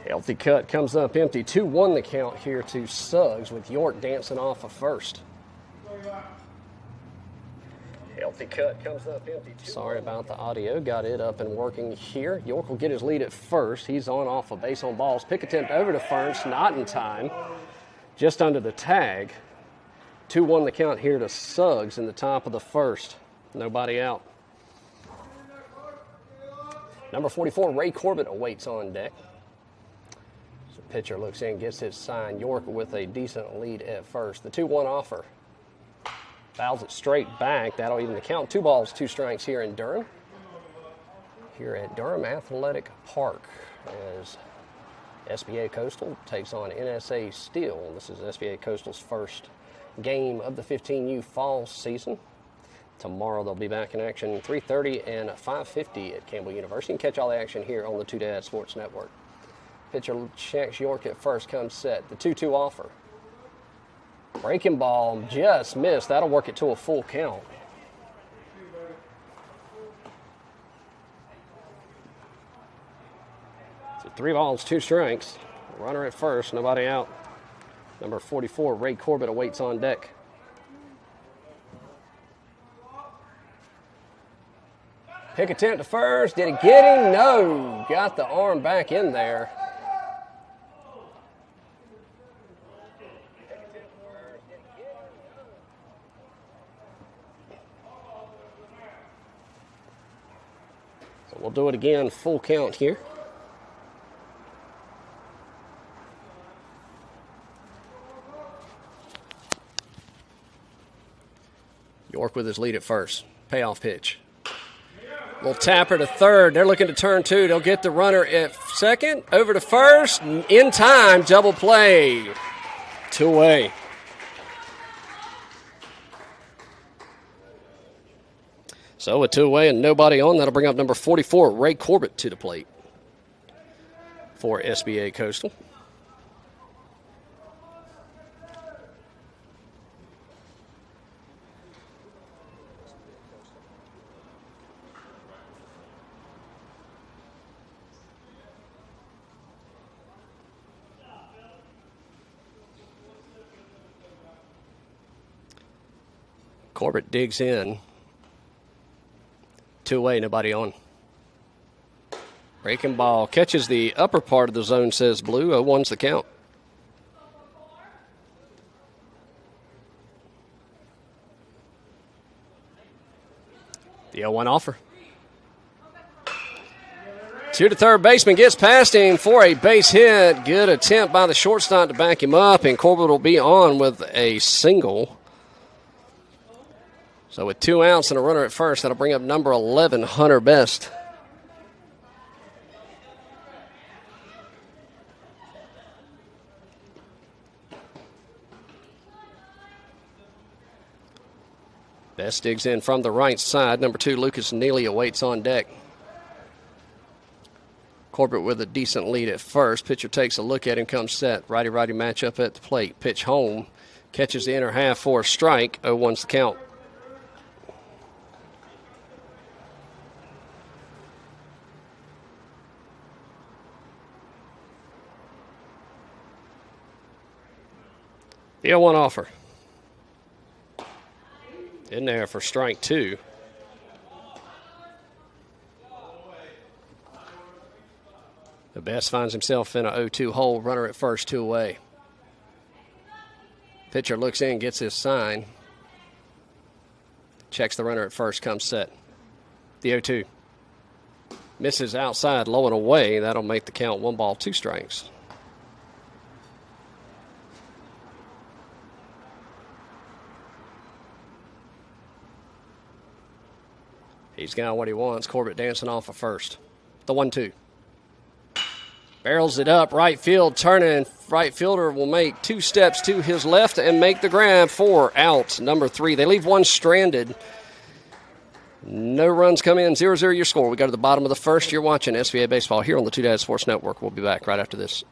Healthy cut comes up empty. 2-1 the count here to Suggs with York dancing off a first. Healthy cut comes up empty. Sorry about the audio. Got it up and working here. York will get his lead at first. He's on off a base on balls. Pick attempt over to Furns. Not in time. Just under the tag. 2-1 the count here to Suggs in the top of the first. Nobody out. Number 44, Ray Corbett awaits on deck. So pitcher looks in, gets his sign. York with a decent lead at first. The 2-1 offer. Fouls it straight back. That'll even the count. 2 balls, 2 strikes here in Durham. Here at Durham Athletic Park as SBA Coastal takes on NSA Steel. This is SBA Coastal's first game of the 15U fall season. Tomorrow they'll be back in action 3:30 and 5:50 at Campbell University. And catch all the action here on the Two Dads Sports Network. Pitcher checks York at first, comes set. The 2-2 offer. Breaking ball just missed. That'll work it to a full count. So 3 balls, 2 strikes. Runner at first, nobody out. Number 44, Ray Corbett, awaits on deck. Pick attempt to first. Did it get him? No. Got the arm back in there. So we'll do it again, full count here. York with his lead at first. Payoff pitch. Little tapper to third. They're looking to turn 2. They'll get the runner at second. Over to first. In time. Double play. 2 away. So a 2 away and nobody on. That'll bring up number 44, Ray Corbett, to the plate for SBA Coastal. Corbett digs in. 2 away, nobody on. Breaking ball catches the upper part of the zone, says blue. 0-1's the count. The 0-1 offer. 2 to third baseman, gets past him for a base hit. Good attempt by the shortstop to back him up, and Corbett will be on with a single. So with 2 outs and a runner at first, that'll bring up number 11, Hunter Best. Best digs in from the right side. Number 2, Lucas Neely, awaits on deck. Corbett with a decent lead at first. Pitcher takes a look at him, comes set. Righty-righty matchup at the plate. Pitch home. Catches the inner half for a strike. 0-1's the count. The 0-1 offer. In there for strike 2. The Best finds himself in a 0-2 hole. Runner at first, 2 away. Pitcher looks in, gets his sign. Checks the runner at first, comes set. The 0-2. Misses outside, low and away. That'll make the count 1 ball, 2 strikes. He's got what he wants. Corbett dancing off of first. The 1-2. Barrels it up. Right field turning. Right fielder will make 2 steps to his left and make the grab for out number 3. They leave 1 stranded. No runs come in. 0-0 your score. We go to the bottom of the first. You're watching SBA Baseball here on the Two Dads Sports Network. We'll be back right after this.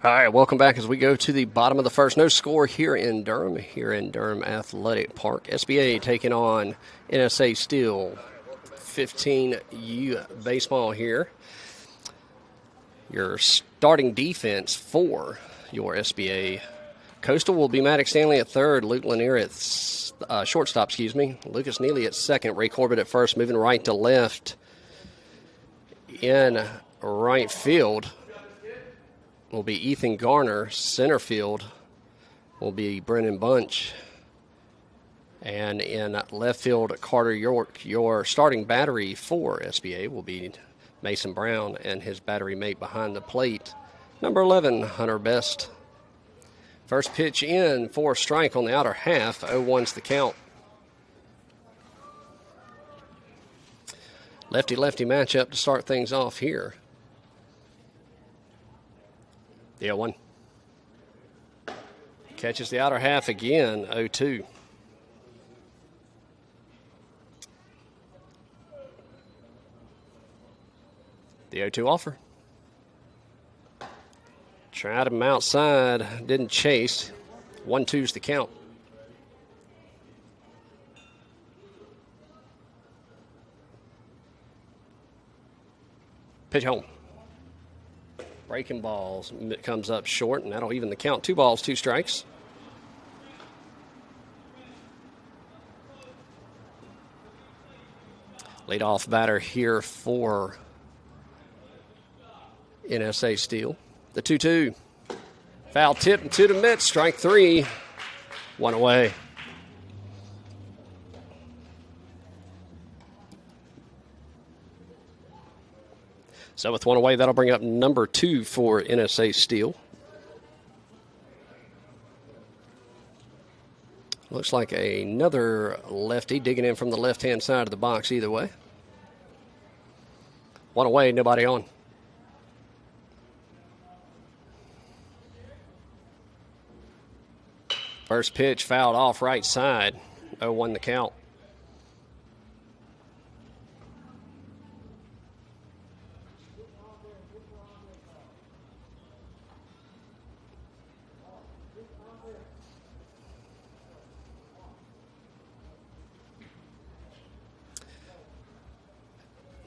All right, welcome back as we go to the bottom of the first. No score here in Durham Athletic Park. SBA taking on NSA Steel. 15U baseball here. Your starting defense for your SBA Coastal will be Maddox Stanley at third, Luke Lanier at shortstop, Lucas Neely at second, Ray Corbett at first, moving right to left. In right field will be Ethan Garner. Center field will be Brennan Bunch. And in left field, Carter York. Your starting battery for SBA will be Mason Brown and his battery mate behind the plate, number 11, Hunter Best. First pitch in for a strike on the outer half. 0-1's the count. Lefty-lefty matchup to start things off here. The 0-1. Catches the outer half again, 0-2. The 0-2 offer. Tried him outside, didn't chase. 1-2's the count. Pitch home. Breaking balls comes up short, and that'll even the count. 2 balls, 2 strikes. Leadoff batter here for NSA Steel. The 2-2. Foul tip into the mitt. Strike 3. 1 away. So with 1 away, that'll bring up number 2 for NSA Steel. Looks like another lefty digging in from the left-hand side of the box either way. 1 away, nobody on. First pitch fouled off right side. 0-1 the count.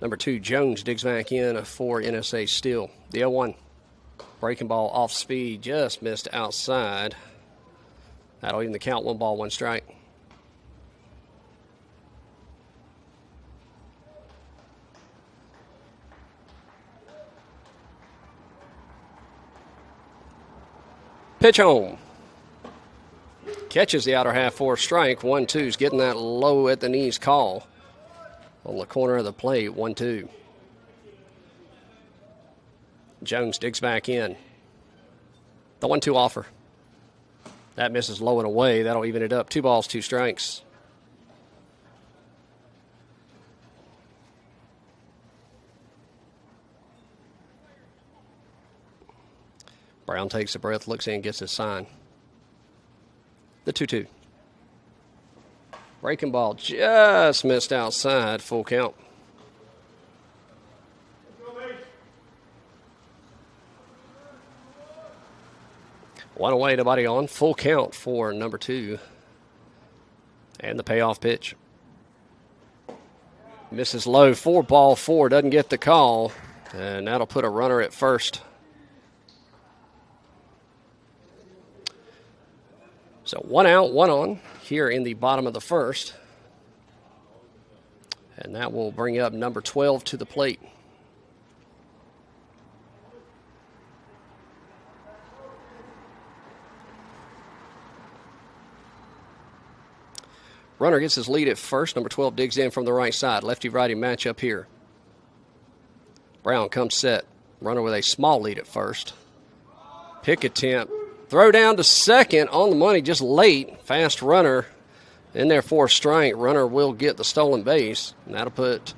Number 2, Jones digs back in for NSA Steel. The 0-1. Breaking ball off speed, just missed outside. That'll even the count. 1 ball, 1 strike. Pitch home. Catches the outer half for a strike. 1-2's getting that low at the knees call. On the corner of the plate, 1-2. Jones digs back in. The 1-2 offer. That misses low and away. That'll even it up. 2 balls, 2 strikes. Brown takes a breath, looks in, gets his sign. The 2-2. Breaking ball just missed outside. Full count. One away, nobody on. Full count for number 2. And the payoff pitch. Misses low. 4 ball 4. Doesn't get the call. And that'll put a runner at first. So 1 out, 1 on here in the bottom of the first. And that will bring up number 12 to the plate. Runner gets his lead at first. Number 12 digs in from the right side. Lefty-righty matchup here. Brown comes set. Runner with a small lead at first. Pick attempt. Throw down to second on the money, just late. Fast runner in there for a strike. Runner will get the stolen base, and that'll put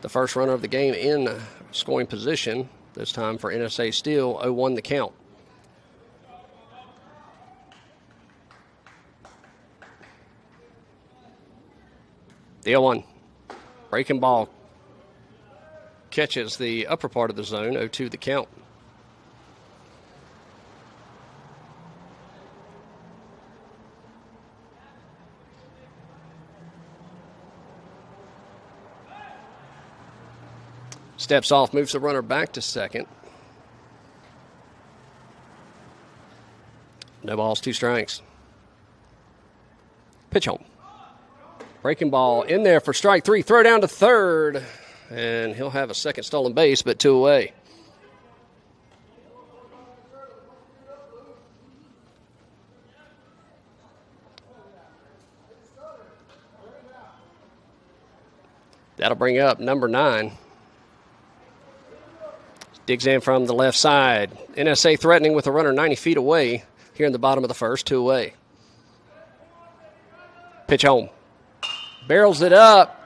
the first runner of the game in scoring position. This time for NSA Steel, 0-1 the count. The 0-1. Breaking ball catches the upper part of the zone, 0-2 the count. Steps off, moves the runner back to second. No balls, 2 strikes. Pitch home. Breaking ball in there for strike 3. Throw down to third. And he'll have a second stolen base, but 2 away. That'll bring up number 9. Digs in from the left side. NSA threatening with a runner 90 feet away here in the bottom of the first, 2 away. Pitch home. Barrels it up.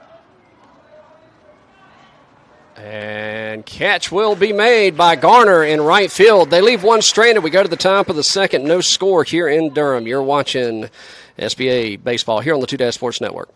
And catch will be made by Garner in right field. They leave one stranded. We go to the top of the second. No score here in Durham. You're watching SBA Baseball here on the 2 Sports Network.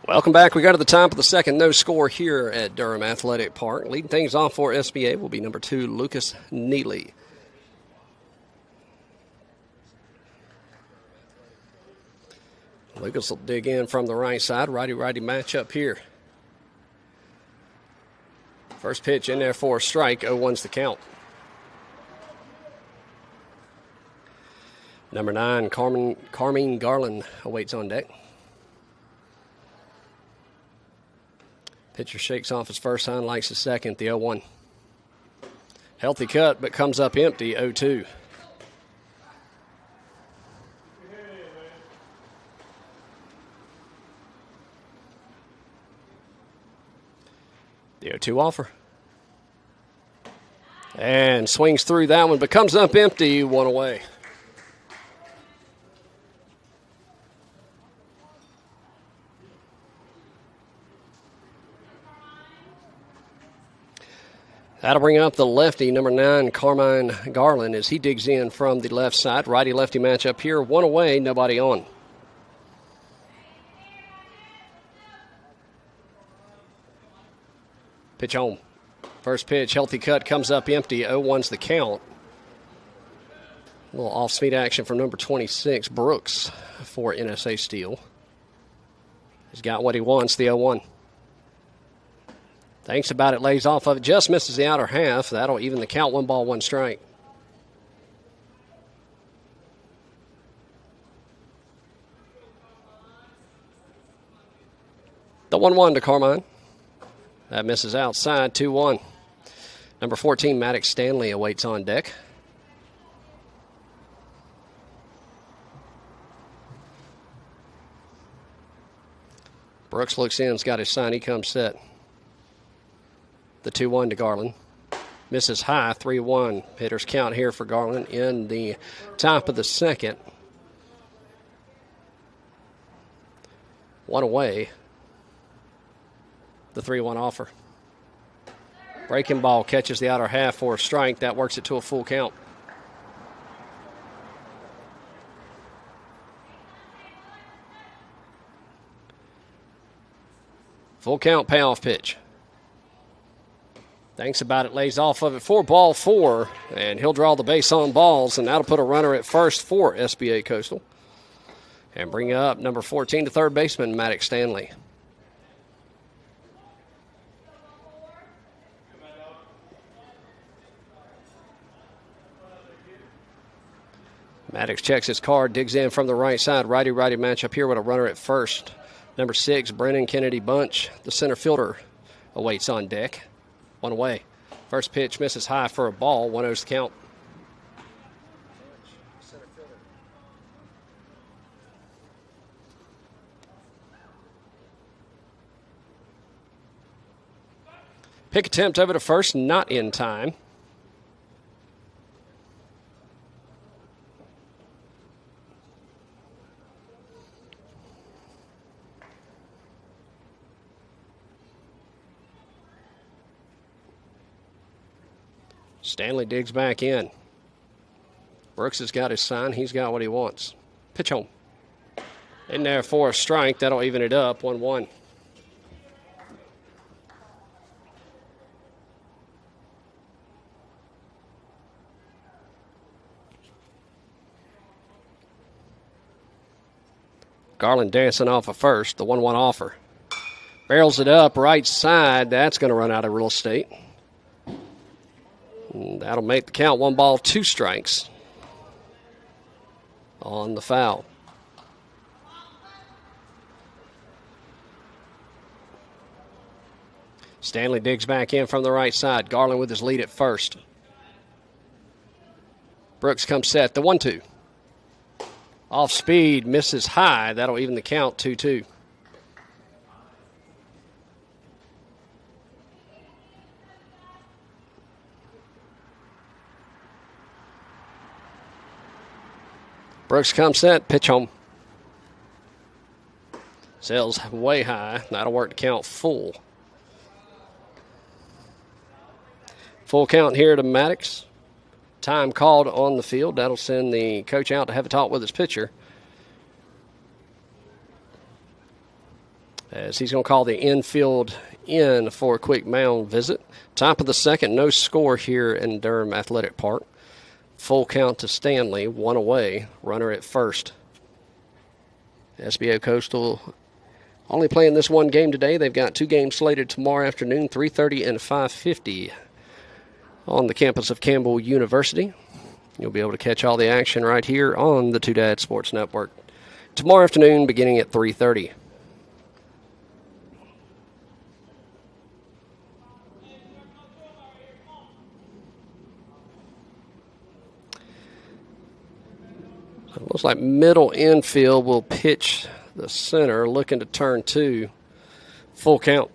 Welcome back. We go to the top of the second. No score here at Durham Athletic Park. Leading things off for SBA will be number 2, Lucas Neely. Lucas will dig in from the right side. Righty-righty matchup here. First pitch in there for a strike. 0-1's the count. Number 9, Carmine Garland awaits on deck. Pitcher shakes off his first sign, likes his second, the 0-1. Healthy cut, but comes up empty, 0-2. The 0-2 offer. And swings through that one, but comes up empty, 1 away. That'll bring up the lefty, number 9, Carmine Garland, as he digs in from the left side. Righty-lefty matchup here, 1 away, nobody on. Pitch home. First pitch, healthy cut, comes up empty, 0-1's the count. A little off-speed action from number 26, Brooks, for NSA Steel. He's got what he wants, the 0-1. Thinks about it, lays off of it, just misses the outer half. That'll even the count, 1 ball, 1 strike. The 1-1 to Carmine. That misses outside, 2-1. Number 14, Maddox Stanley awaits on deck. Brooks looks in, has got his sign, he comes set. The 2-1 to Garland. Misses high, 3-1. Hitters count here for Garland in the top of the second. One away. The 3-1 offer. Breaking ball catches the outer half for a strike. That works it to a full count. Full count payoff pitch. Thinks about it, lays off of it for ball 4, and he'll draw the base on balls, and that'll put a runner at first for SBA Coastal. And bring up number 14 to third baseman, Maddox Stanley. Maddox checks his card, digs in from the right side. Righty-righty matchup here with a runner at first. Number 6, Brennan Kennedy Bunch, the center fielder, awaits on deck. One away. First pitch misses high for a ball. 1-0's the count. Pick attempt over to first, not in time. Stanley digs back in. Brooks has got his sign. He's got what he wants. Pitch home. In there for a strike. That'll even it up. 1-1. Garland dancing off of first. The 1-1 offer. Barrels it up right side. That's going to run out of real estate. And that'll make the count 1 ball, 2 strikes on the foul. Stanley digs back in from the right side. Garland with his lead at first. Brooks comes set. The 1-2. Off speed, misses high. That'll even the count 2-2. Brooks comes set. Pitch home. Sails way high. That'll work to count full. Full count here to Maddox. Time called on the field. That'll send the coach out to have a talk with his pitcher, as he's going to call the infield in for a quick mound visit. Top of the second, no score here in Durham Athletic Park. Full count to Stanley, 1 away, runner at first. SBA Coastal only playing this one game today. They've got 2 games slated tomorrow afternoon, 3:30 and 5:50 on the campus of Campbell University. You'll be able to catch all the action right here on the Two Dad Sports Network tomorrow afternoon beginning at 3:30. It looks like middle infield will pitch the center, looking to turn 2. Full count.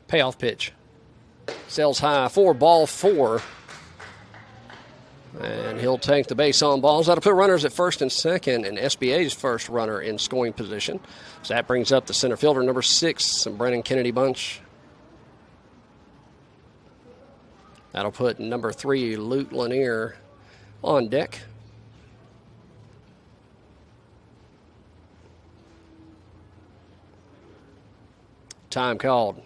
Payoff pitch. Sails high for ball 4. And he'll take the base on balls. That'll put runners at first and second, and SBA's first runner in scoring position. So that brings up the center fielder, number 6, Brennan Kennedy Bunch. That'll put number 3, Luke Lanier, on deck. Time called.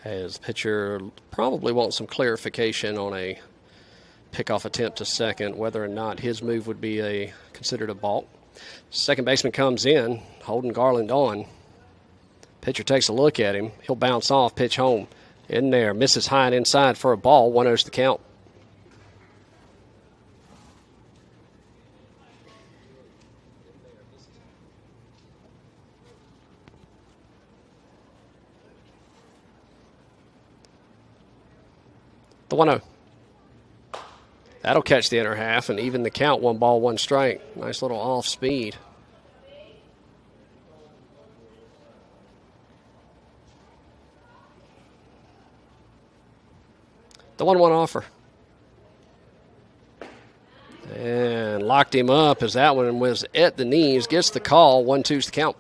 As pitcher probably wants some clarification on a pickoff attempt to second, whether or not his move would be considered a balk. Second baseman comes in, holding Garland on. Pitcher takes a look at him. He'll bounce off, pitch home. In there, misses high and inside for a ball. 1-0's the count. The 1-0. That'll catch the inner half and even the count. 1 ball, 1 strike. Nice little off speed. The 1-1 offer. And locked him up as that one was at the knees. Gets the call. 1-2's the count.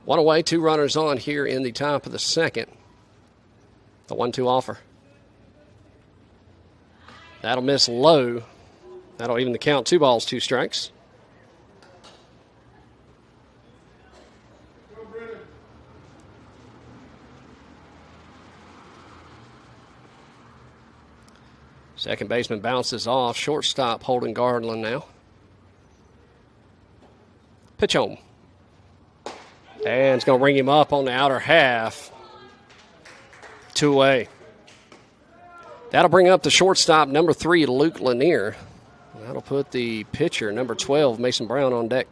One away, 2 runners on here in the top of the second. The 1-2 offer. That'll miss low. That'll even the count. 2 balls, 2 strikes. Second baseman bounces off. Shortstop holding Garland now. Pitch home. And it's going to ring him up on the outer half. 2 away. That'll bring up the shortstop, number 3, Luke Lanier. That'll put the pitcher, number 12, Mason Brown, on deck.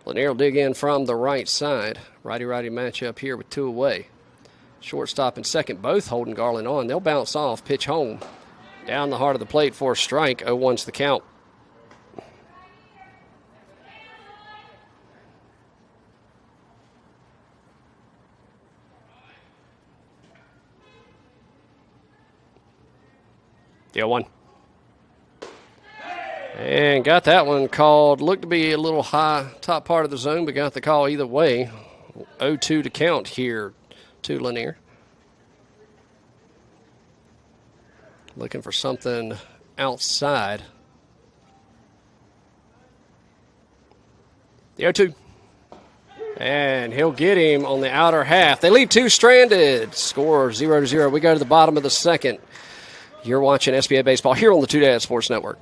Lanier will dig in from the right side. Righty-righty matchup here with 2 away. Shortstop and second both holding Garland on. They'll bounce off, pitch home. Down the heart of the plate for a strike. 0-1's the count. The 0-1. And got that one called. Looked to be a little high, top part of the zone, but got the call either way. 0-2 to count here to Lanier. Looking for something outside. The 0-2. And he'll get him on the outer half. They leave 2 stranded. Score 0-0. We go to the bottom of the second. You're watching SBA Baseball here on the Two Dad Sports Network.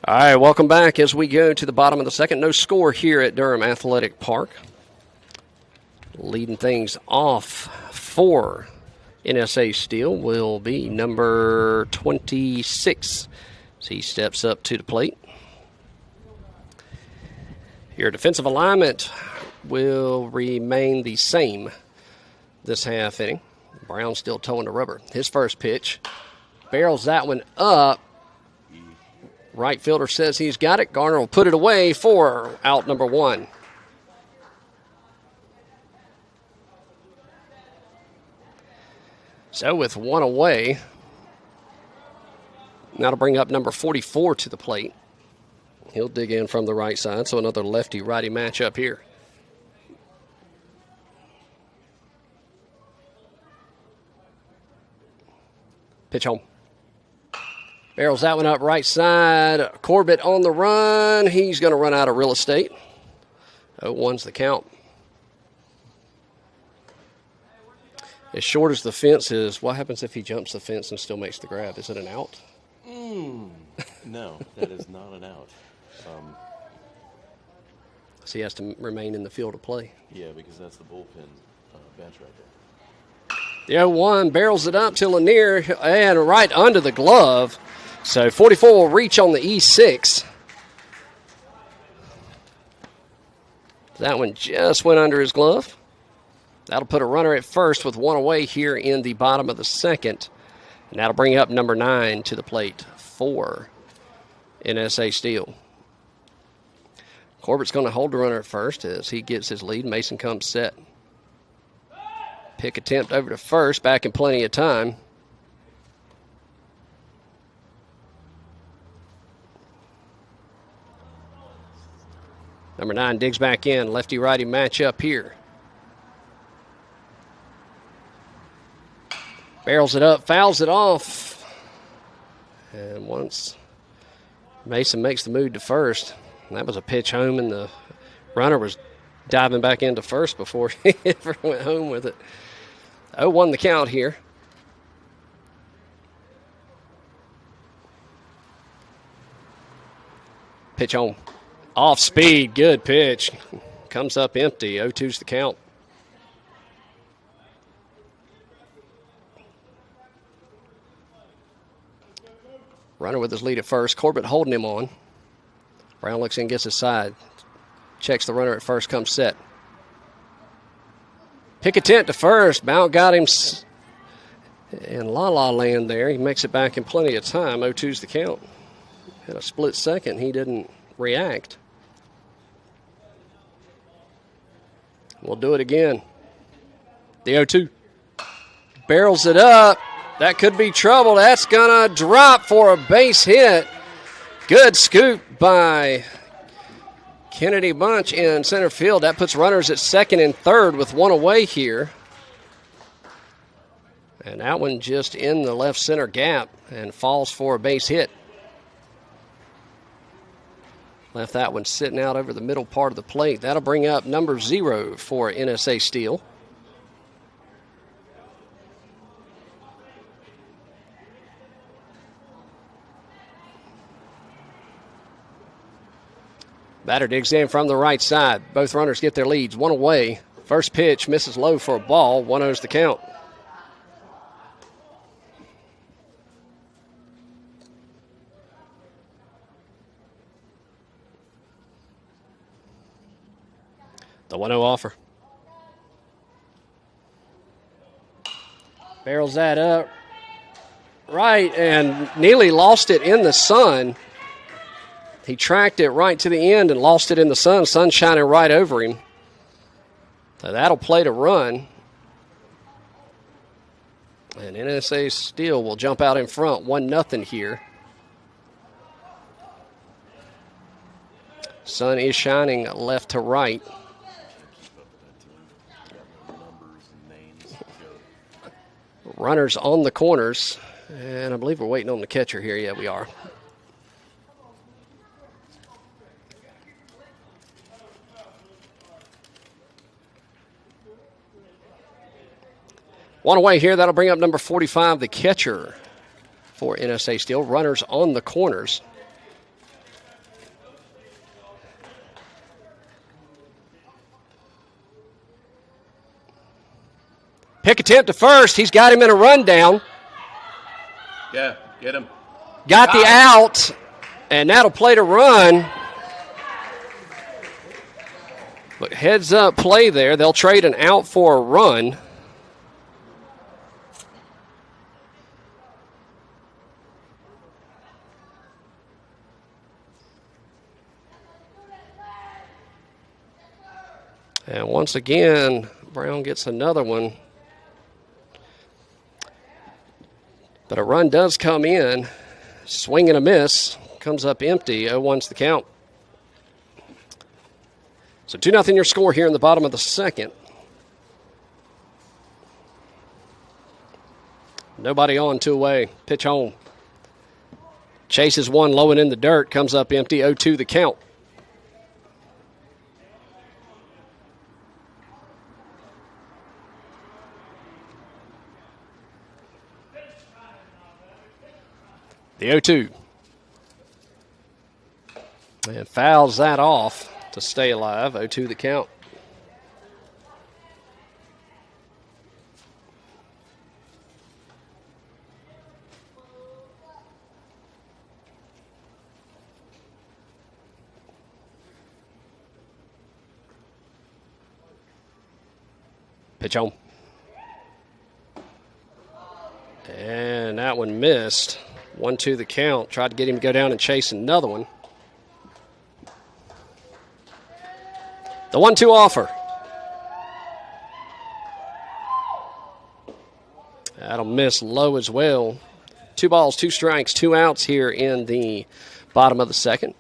All right, welcome back as we go to the bottom of the second. No score here at Durham Athletic Park. Leading things off for NSA Steel will be number 26. So he steps up to the plate. Your defensive alignment will remain the same this half inning. Brown still towing the rubber. His first pitch barrels that one up. Right fielder says he's got it. Garner will put it away for out number 1. So with 1 away, that'll bring up number 44 to the plate. He'll dig in from the right side, so another lefty-righty matchup here. Pitch home. Barrels that one up right side. Corbett on the run. He's going to run out of real estate. 0-1's the count. As short as the fence is, what happens if he jumps the fence and still makes the grab? Is it an out? No, that is not an out. So he has to remain in the field of play. Yeah, because that's the bullpen bench right there. The 0-1 barrels it up to Lanier and right under the glove. So 44 will reach on the E6. That one just went under his glove. That'll put a runner at first with 1 away here in the bottom of the second. And that'll bring up number 9 to the plate for NSA Steel. Corbett's going to hold the runner at first as he gets his lead. Mason comes set. Pick attempt over to first, back in plenty of time. Number 9 digs back in. Lefty-righty matchup here. Barrels it up, fouls it off. And once Mason makes the move to first, that was a pitch home, and the runner was diving back into first before he ever went home with it. 0-1 the count here. Pitch home. Off speed, good pitch. Comes up empty. 0-2's the count. Runner with his lead at first. Corbett holding him on. Brown looks in, gets his side. Checks the runner at first, comes set. Pick attempt to first. Mount got him in la-la land there. He makes it back in plenty of time. 0-2's the count. Had a split second. He didn't react. We'll do it again. The 0-2. Barrels it up. That could be trouble. That's going to drop for a base hit. Good scoop by Kennedy Bunch in center field. That puts runners at second and third with 1 away here. And that one just in the left center gap and falls for a base hit. Left that one sitting out over the middle part of the plate. That'll bring up number 0 for NSA Steel. Batter digs in from the right side. Both runners get their leads. 1 away. First pitch misses low for a ball. 1-0's the count. The 1-0 offer. Barrels that up. Right, and Neely lost it in the sun. He tracked it right to the end and lost it in the sun. Sun shining right over him. So that'll play to run. And NSA Steel will jump out in front. 1-0 here. Sun is shining left to right. Runners on the corners. And I believe we're waiting on the catcher here. Yeah, we are. One away here. That'll bring up number 45, the catcher for NSA Steel. Runners on the corners. Pick attempt to first. He's got him in a rundown. Yeah, get him. Got the out, and that'll play to run. But heads up play there. They'll trade an out for a run. And once again, Brown gets another one. But a run does come in. Swing and a miss. Comes up empty. 0-1's the count. So 2-0 your score here in the bottom of the second. Nobody on, 2 away. Pitch home. Chases one low and in the dirt. Comes up empty. 0-2 the count. The 0-2. And fouls that off to stay alive. 0-2 the count. Pitch home. And that one missed. 1-2 the count. Tried to get him to go down and chase another one. The 1-2 offer. That'll miss low as well. 2 balls, 2 strikes, 2 outs here in the bottom of the second.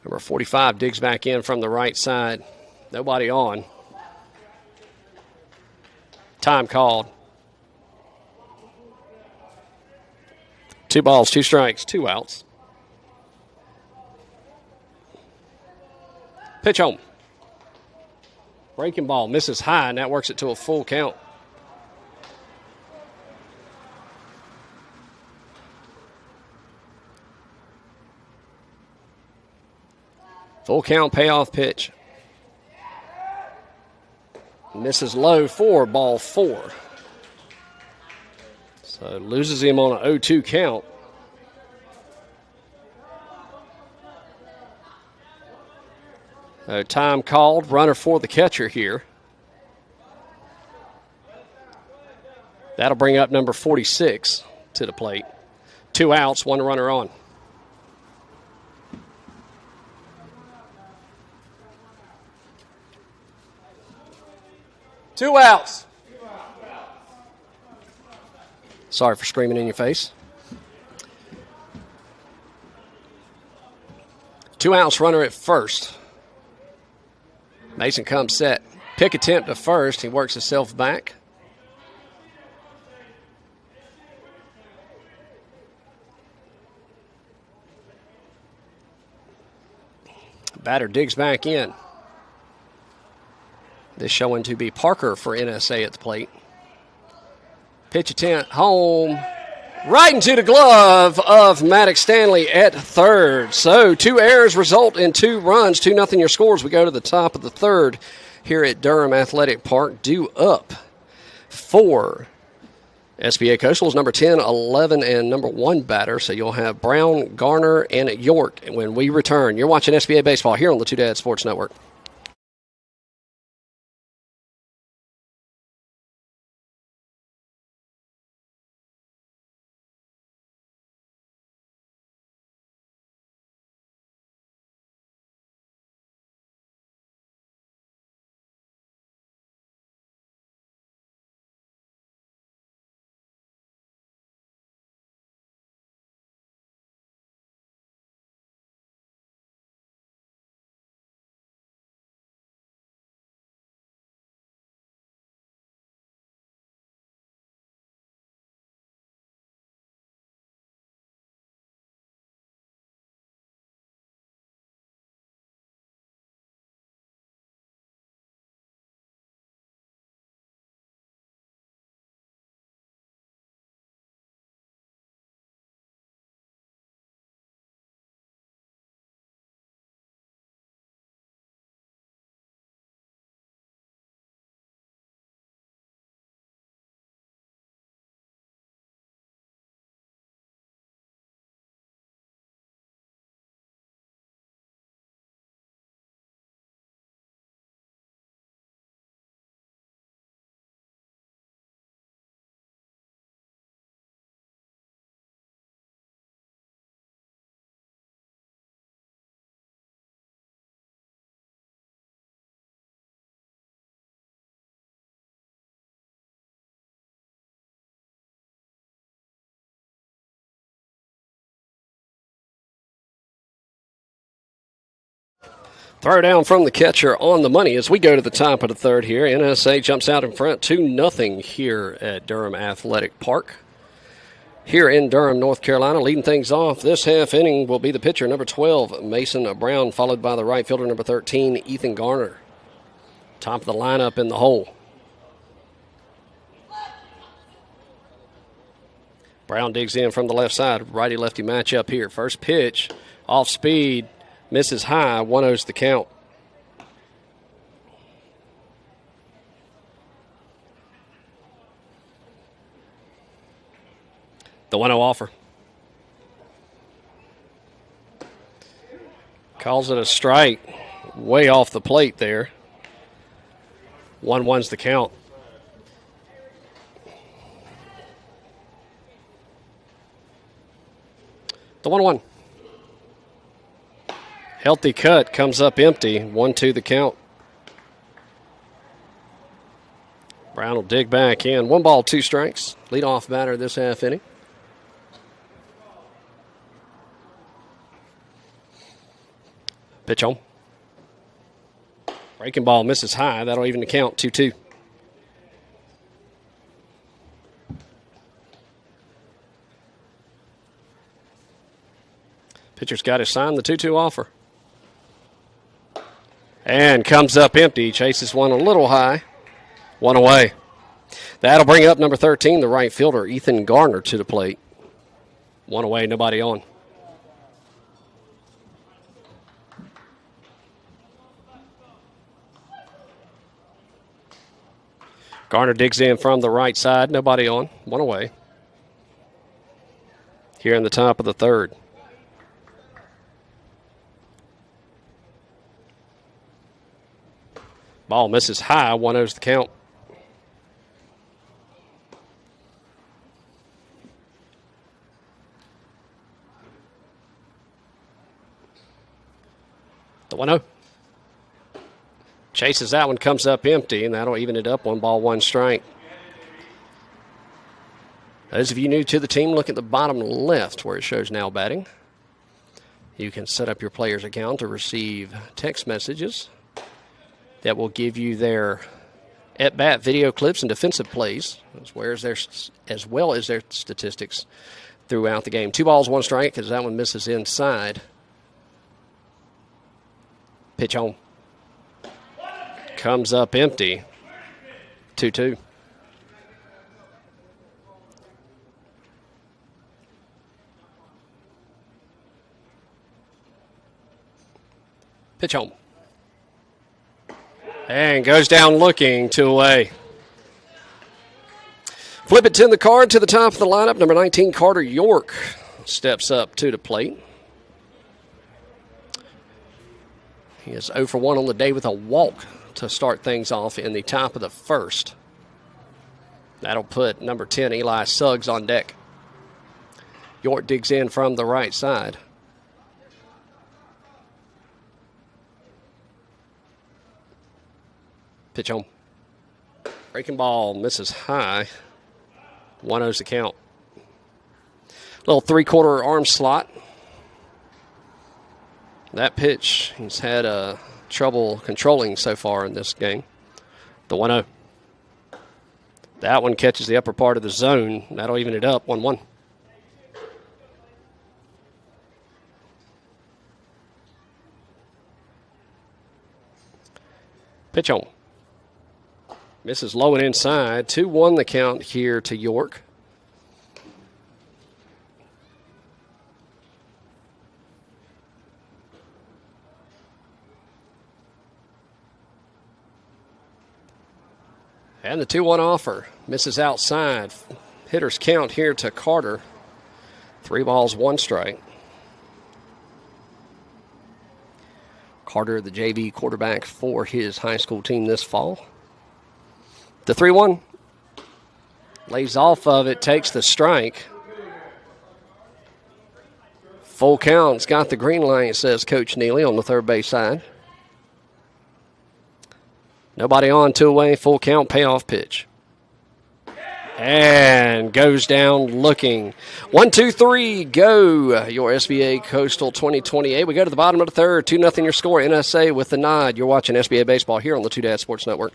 Number 45 digs back in from the right side. Nobody on. Time called. 2 balls, 2 strikes, 2 outs. Pitch home. Breaking ball misses high, and that works it to a full count. Full count payoff pitch. Misses low for ball 4. So loses him on an 0-2 count. Time called. Runner for the catcher here. That'll bring up number 46 to the plate. 2 outs, 1 runner on. Two outs. Sorry for screaming in your face. 2 outs, runner at first. Mason comes set. Pick attempt to first. He works himself back. Batter digs back in. This showing to be Parker for NSA at the plate. Pitch attempt home. Right into the glove of Maddox Stanley at third. So 2 errors result in 2 runs. 2-0 your scores. We go to the top of the third here at Durham Athletic Park. Due up for SBA Coastal's number 10, 11, and number 1 batter. So you'll have Brown, Garner, and York when we return. You're watching SBA Baseball here on the Two Dads Sports Network. Throw down from the catcher on the money as we go to the top of the third here. NSA jumps out in front 2-0 here at Durham Athletic Park. Here in Durham, North Carolina, leading things off this half inning will be the pitcher, number 12, Mason Brown, followed by the right fielder, number 13, Ethan Garner. Top of the lineup in the hole. Brown digs in from the left side. Righty-lefty matchup here. First pitch, off speed, misses high. 1-0's the count. The 1-0 offer. Calls it a strike. Way off the plate there. 1-1's the count. The 1-1. Healthy cut, comes up empty. 1-2 the count. Brown will dig back in. 1 ball, 2 strikes. Leadoff batter this half inning. Pitch on. Breaking ball misses high. That'll even the count. 2-2. Pitcher's got his sign, the 2-2 offer. And comes up empty. Chases one a little high. 1 away. That'll bring up number 13, the right fielder, Ethan Garner, to the plate. 1 away, nobody on. Garner digs in from the right side. Nobody on. 1 away. Here in the top of the third. Ball misses high. 1-0's the count. The 1-0. Chases that one, comes up empty, and that'll even it up. 1 ball, 1 strike. Those of you new to the team, look at the bottom left where it shows now batting. You can set up your player's account to receive text messages that will give you their at-bat video clips and defensive plays, as well as their statistics throughout the game. 2 balls, 1 strike, as that one misses inside. Pitch on. Comes up empty. 2-2. Pitch home. And goes down looking, 2 away. Flip it to the card to the top of the lineup. Number 19, Carter York, steps up to the plate. He is 0 for 1 on the day with a walk to start things off in the top of the first. That'll put number 10, Eli Suggs, on deck. York digs in from the right side. Pitch home. Breaking ball misses high. 1-0's the count. Little 3/4 arm slot. That pitch he's had trouble controlling so far in this game. The 1-0. That one catches the upper part of the zone. That'll even it up. 1-1. Pitch on. Misses low and inside. 2-1 the count here to York. And the 2-1 offer. Misses outside. Hitter's count here to Carter. 3 balls, 1 strike. Carter, the JV quarterback for his high school team this fall. The 3-1. Lays off of it, takes the strike. Full count's got the green light, says Coach Neely on the third base side. Nobody on, 2 away, full count, payoff pitch. And goes down looking. 1, 2, 3, go. Your SBA Coastal 2028. We go to the bottom of the third. 2-0 your score. NSA with the nod. You're watching SBA Baseball here on the Two Dad Sports Network.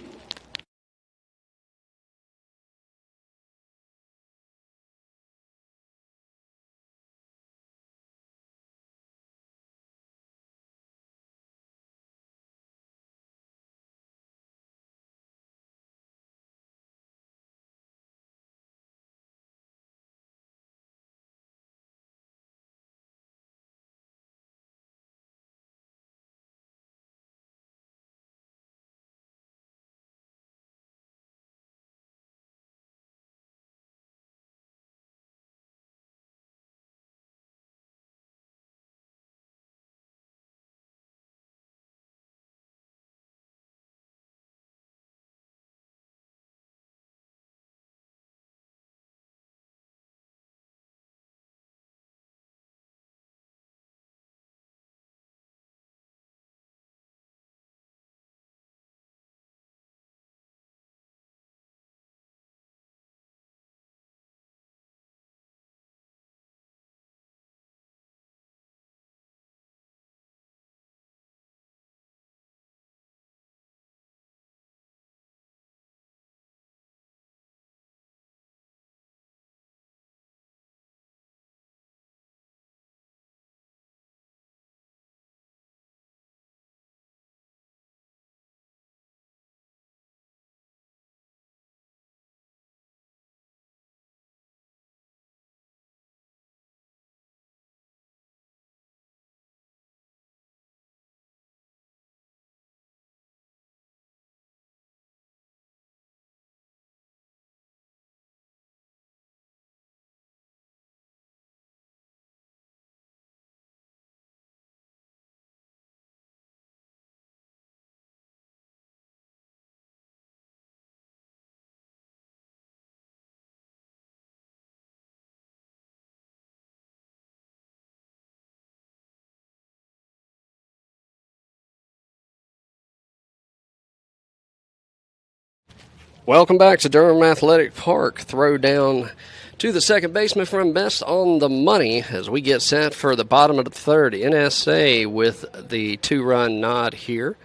Welcome back to Durham Athletic Park. Throw down to the second baseman from best on the money as we get set for the bottom of the third. NSA with the 2-run nod here.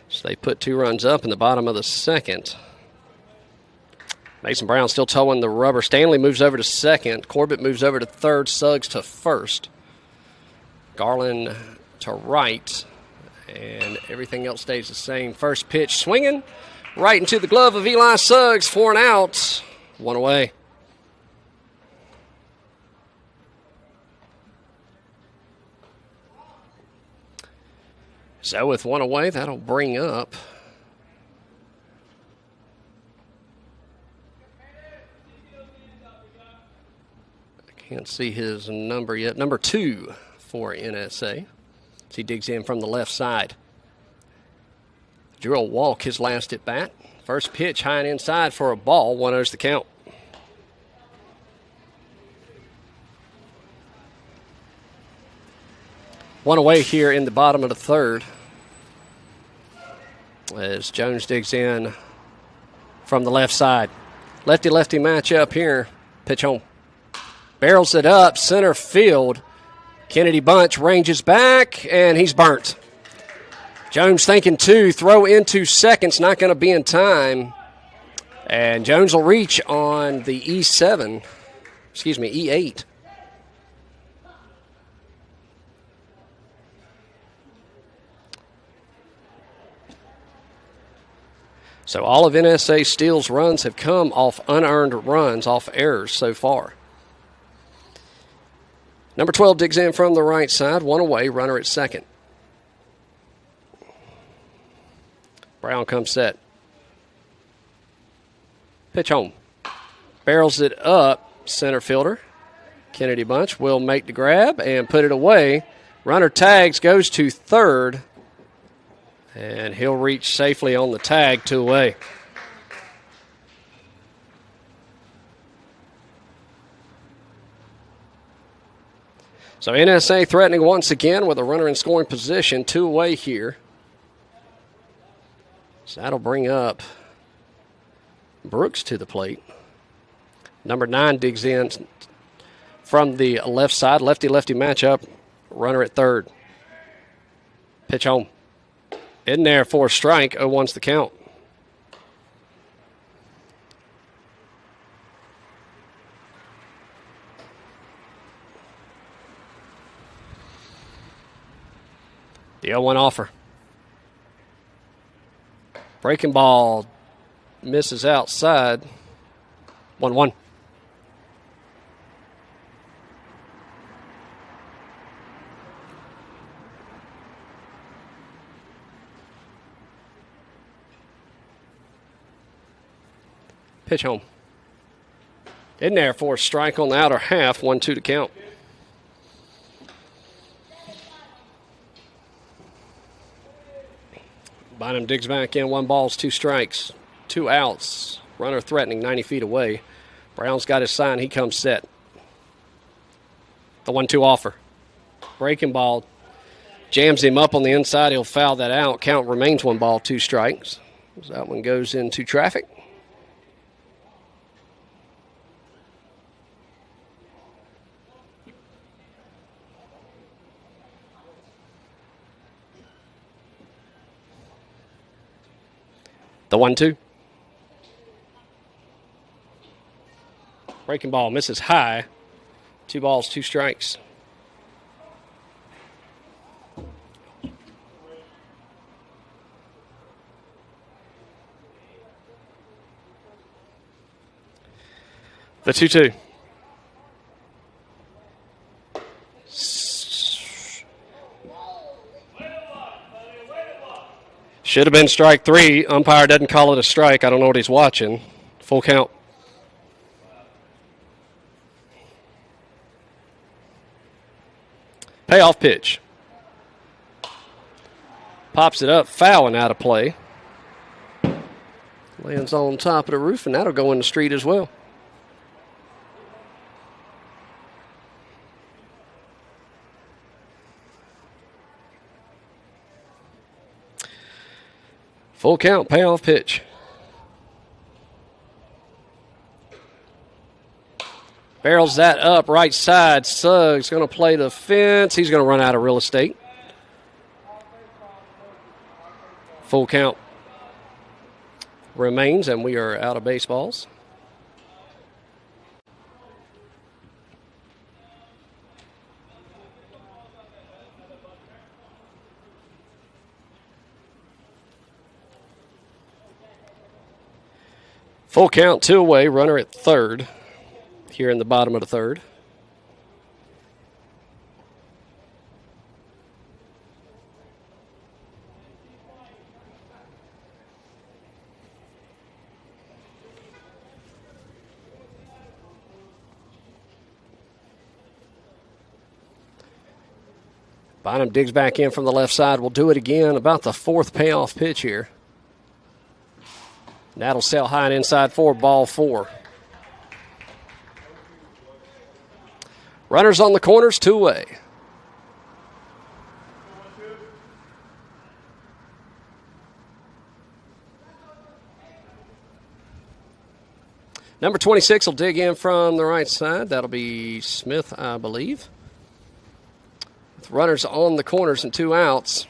So they put 2 runs up in the bottom of the second. Mason Brown still towing the rubber. Stanley moves over to second. Corbett moves over to third. Suggs to first. Garland to right. And everything else stays the same. First pitch swinging. Right into the glove of Eli Suggs for an out. 1 away. So with 1 away, that'll bring up I can't see his number yet. Number 2 for NSA. As he digs in from the left side. Drew will walk his last at bat. First pitch high and inside for a ball. 1-0's the count. One away here in the bottom of the third. As Jones digs in from the left side. Lefty-lefty matchup here. Pitch home. Barrels it up. Center field. Kennedy Bunch ranges back, and he's burnt. Jones thinking 2, throw into second's not going to be in time. And Jones will reach on the E8. So all of NSA Steel's runs have come off unearned runs, off errors so far. Number 12 digs in from the right side, 1 away, runner at second. Brown comes set. Pitch home. Barrels it up, center fielder. Kennedy Bunch will make the grab and put it away. Runner tags, goes to third. And he'll reach safely on the tag, 2 away. So NSA threatening once again with a runner in scoring position, 2 away here. So that'll bring up Brooks to the plate. Number 9 digs in from the left side. Lefty-lefty matchup. Runner at third. Pitch home. In there for a strike. 0-1's the count. The 0-1 offer. Breaking ball misses outside. 1-1. Pitch home. In there for a strike on the outer half. 1-2 to count. Bynum digs back in. 1 ball, 2 strikes, 2 outs. Runner threatening 90 feet away. Brown's got his sign. He comes set. The 1-2 offer. Breaking ball. Jams him up on the inside. He'll foul that out. Count remains 1 ball, 2 strikes. That one goes into traffic. The 1-2. Breaking ball misses high. 2 balls, 2 strikes. The 2-2. Should have been strike 3. Umpire doesn't call it a strike. I don't know what he's watching. Full count. Payoff pitch. Pops it up, foul and out of play. Lands on top of the roof, and that'll go in the street as well. Full count, payoff pitch. Barrels that up, right side. Suggs going to play the fence. He's going to run out of real estate. Full count remains, and we are out of baseballs. Full count, 2 away, runner at third here in the bottom of the third. Bynum digs back in from the left side. We'll do it again, about the 4th payoff pitch here. That'll sail high and inside 4, ball 4. Runners on the corners, 2 away. Number 26 will dig in from the right side. That'll be Smith, I believe. With runners on the corners and 2 outs.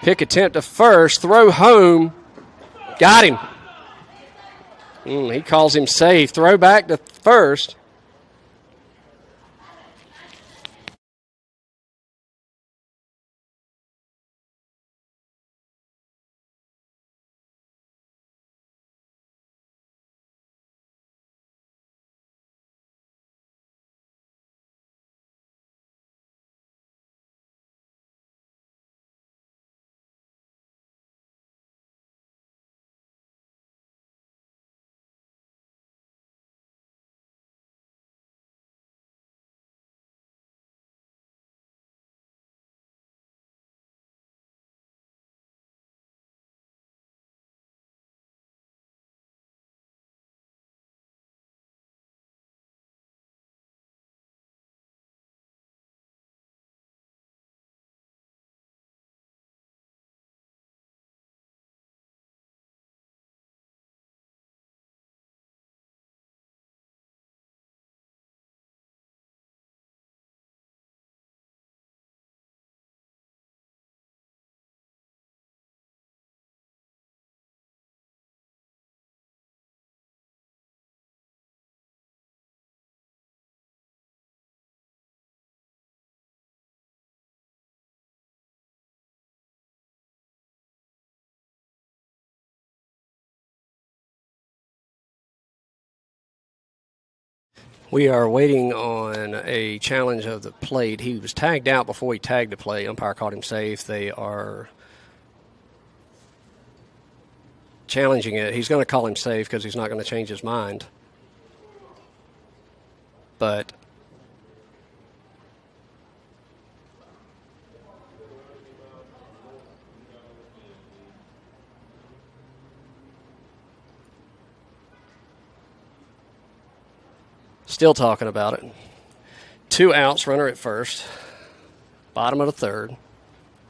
Pick attempt to first, throw home. Got him. He calls him safe. Throw back to first. We are waiting on a challenge of the plate. He was tagged out before he tagged the play. Umpire called him safe. They are challenging it. He's going to call him safe because he's not going to change his mind. But still talking about it. 2 outs, runner at first. Bottom of the third.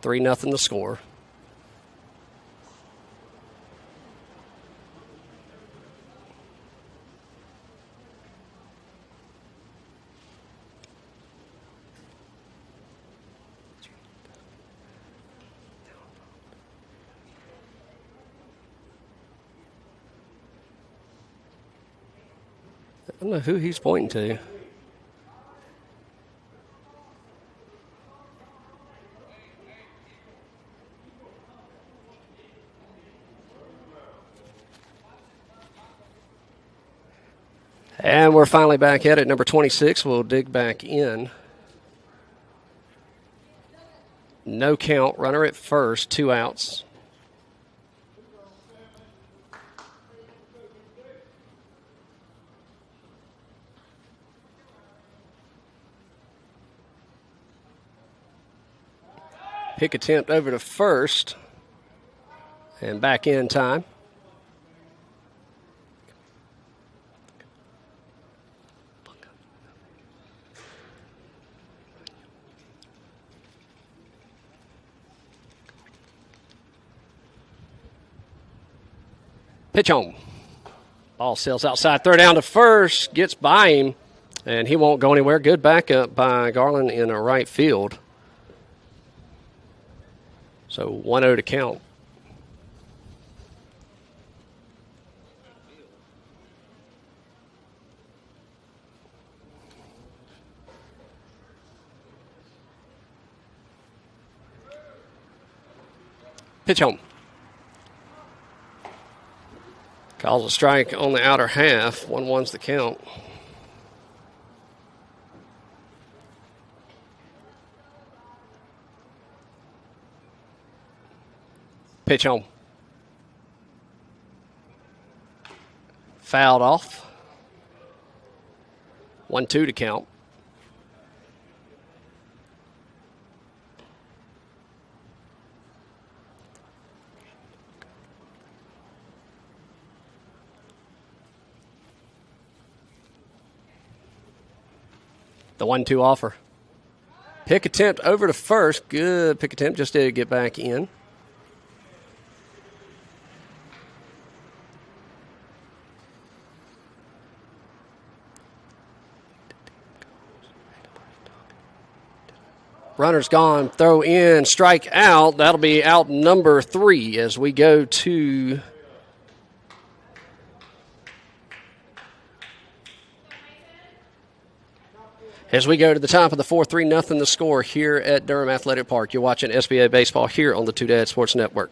3-0 the score. I don't know who he's pointing to. And we're finally back at it. Number 26 will dig back in. No count. Runner at first. 2 outs. Pick attempt over to first. And back in time. Pitch home. Ball sails outside. Throw down to first. Gets by him. And he won't go anywhere. Good backup by Garland in a right field. So 1-0 to count. Pitch home. Calls a strike on the outer half. 1-1's the count. Pitch home. Fouled off. 1-2 to count. The 1-2 offer. Pick attempt over to first. Good pick attempt. Just did get back in. Runner's gone. Throw in. Strike out. That'll be out number 3 as we go to the top of the 4th, 3-0 the score here at Durham Athletic Park. You're watching SBA Baseball here on the Two Dad Sports Network.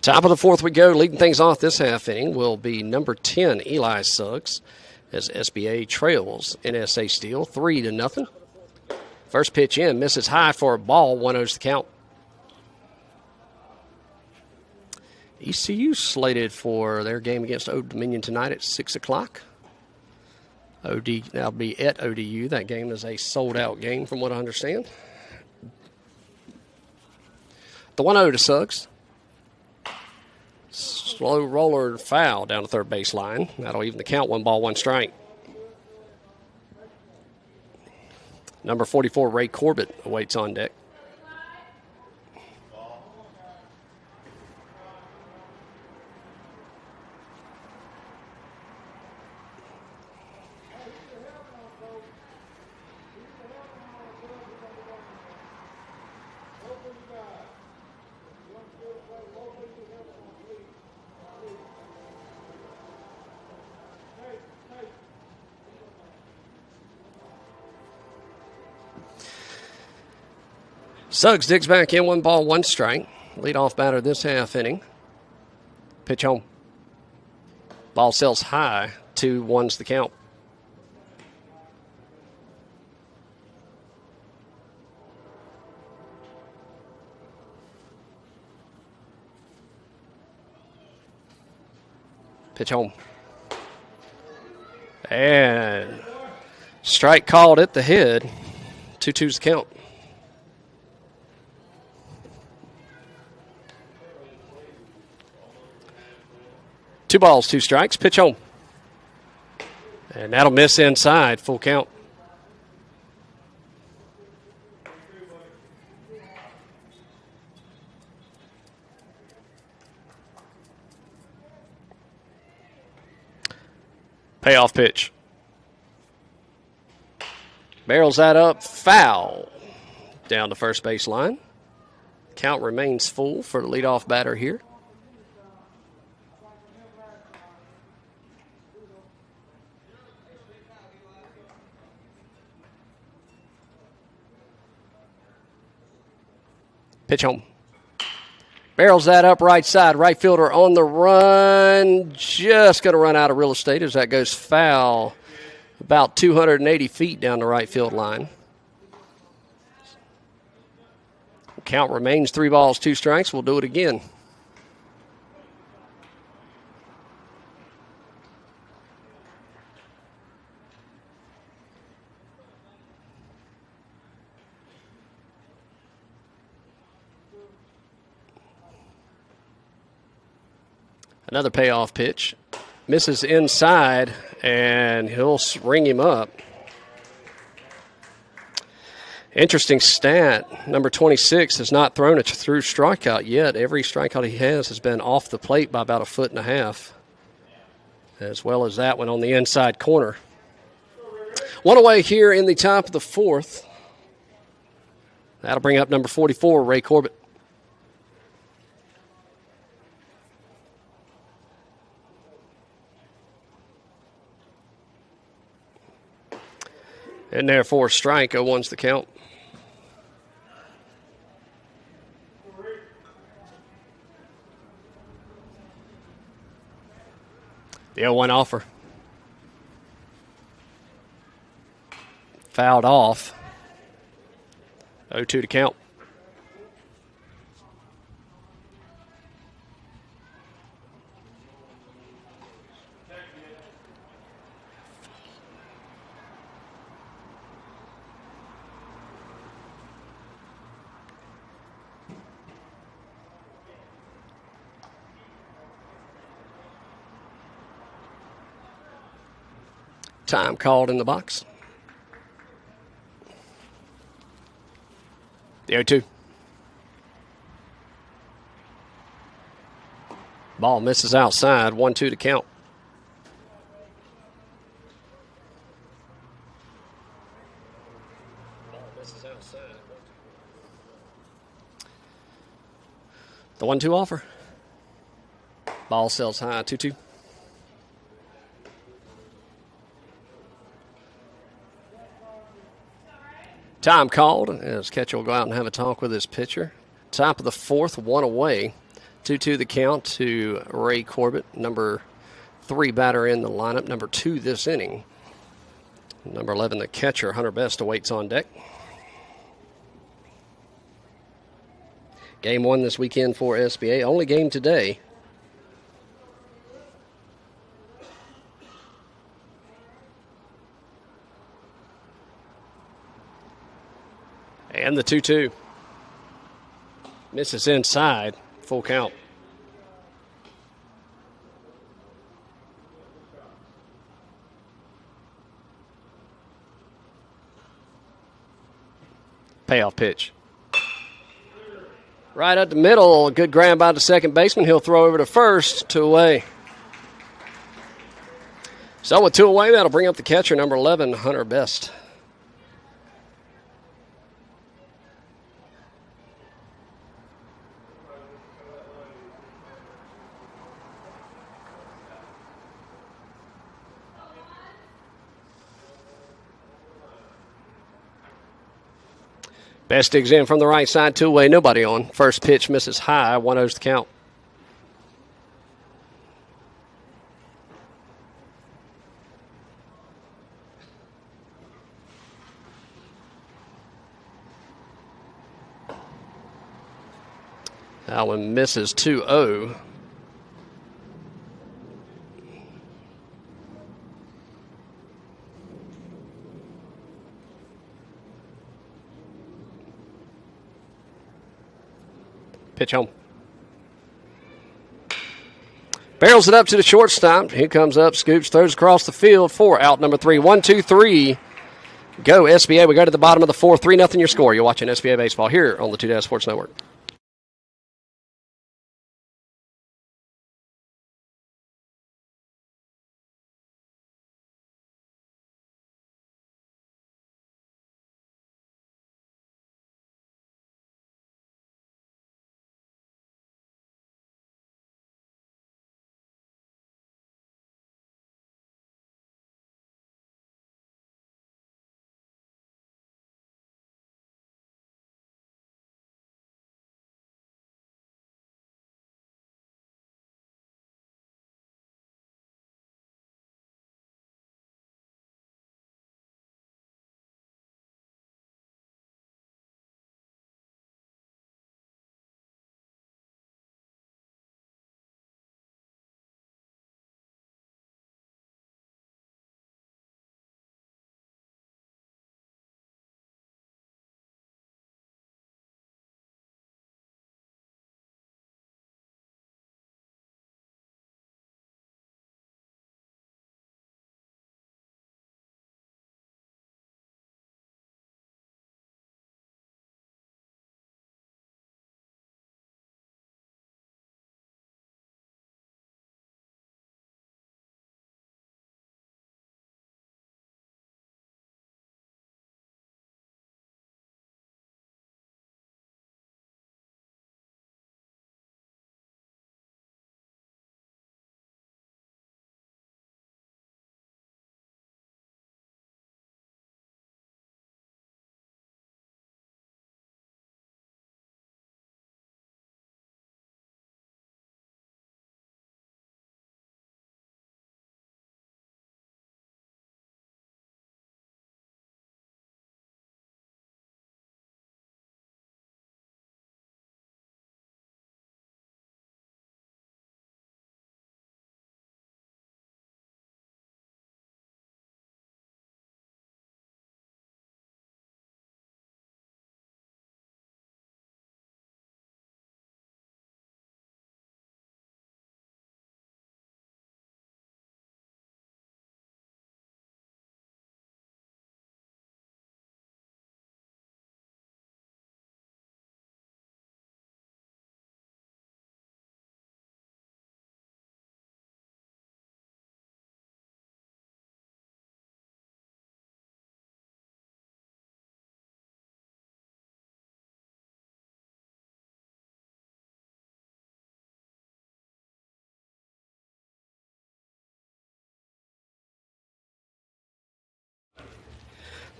Top of the fourth we go. Leading things off this half inning will be number 10, Eli Suggs, as SBA trails NSA Steel 3-0. First pitch in, misses high for a ball, 1-0's the count. ECU slated for their game against Old Dominion tonight at 6 o'clock. That'll be at ODU. That game is a sold-out game from what I understand. The 1-0 to Suggs. Slow roller foul down the third base line. That'll even the count, 1 ball, 1 strike. Number 44, Ray Corbett, awaits on deck. Suggs digs back in, 1 ball, 1 strike. Leadoff batter this half inning. Pitch home. Ball sails high, 2-1's the count. Pitch home. And strike called at the head. 2-2's the count. Two balls, 2 strikes. Pitch home. And that'll miss inside. Full count. Payoff pitch. Barrels that up. Foul. Down the first base line. Count remains full for the leadoff batter here. Pitch home. Barrels that up right side. Right fielder on the run. Just going to run out of real estate as that goes foul. About 280 feet down the right field line. Count remains 3 balls, 2 strikes. We'll do it again. Another payoff pitch. Misses inside, and he'll ring him up. Interesting stat. Number 26 has not thrown a through strikeout yet. Every strikeout he has been off the plate by about 1.5 feet, as well as that one on the inside corner. One away here in the top of the fourth. That'll bring up number 44, Ray Corbett. And therefore, strike, 0-1's the count. The 0-1 offer. Fouled off. 0-2 to count. Time called in the box. The 0-2. Ball misses outside. 1-2 to count. Ball misses outside. The 1-2 offer. Ball sails high. 2-2. Time called as catcher will go out and have a talk with his pitcher. Top of the fourth, 1 away. 2-2 the count to Ray Corbett, number 3 batter in the lineup, number 2 this inning. Number 11, the catcher, Hunter Best, awaits on deck. Game 1 this weekend for SBA. Only game today. And the 2-2. Misses inside. Full count. Payoff pitch. Right up the middle. Good grab by the second baseman. He'll throw over to first. 2 away. So with 2 away, that'll bring up the catcher, number 11, Hunter Best. Best digs in from the right side, 2 away, nobody on. First pitch misses high, 1-0's the count. That one misses 2-0. Pitch home. Barrels it up to the shortstop. Here comes up, scoops, throws across the field for out number 3. 1-2-3. Go SBA. We go to the bottom of the 4th. 3-0 your score. You're watching SBA Baseball here on the 2 Sports Network.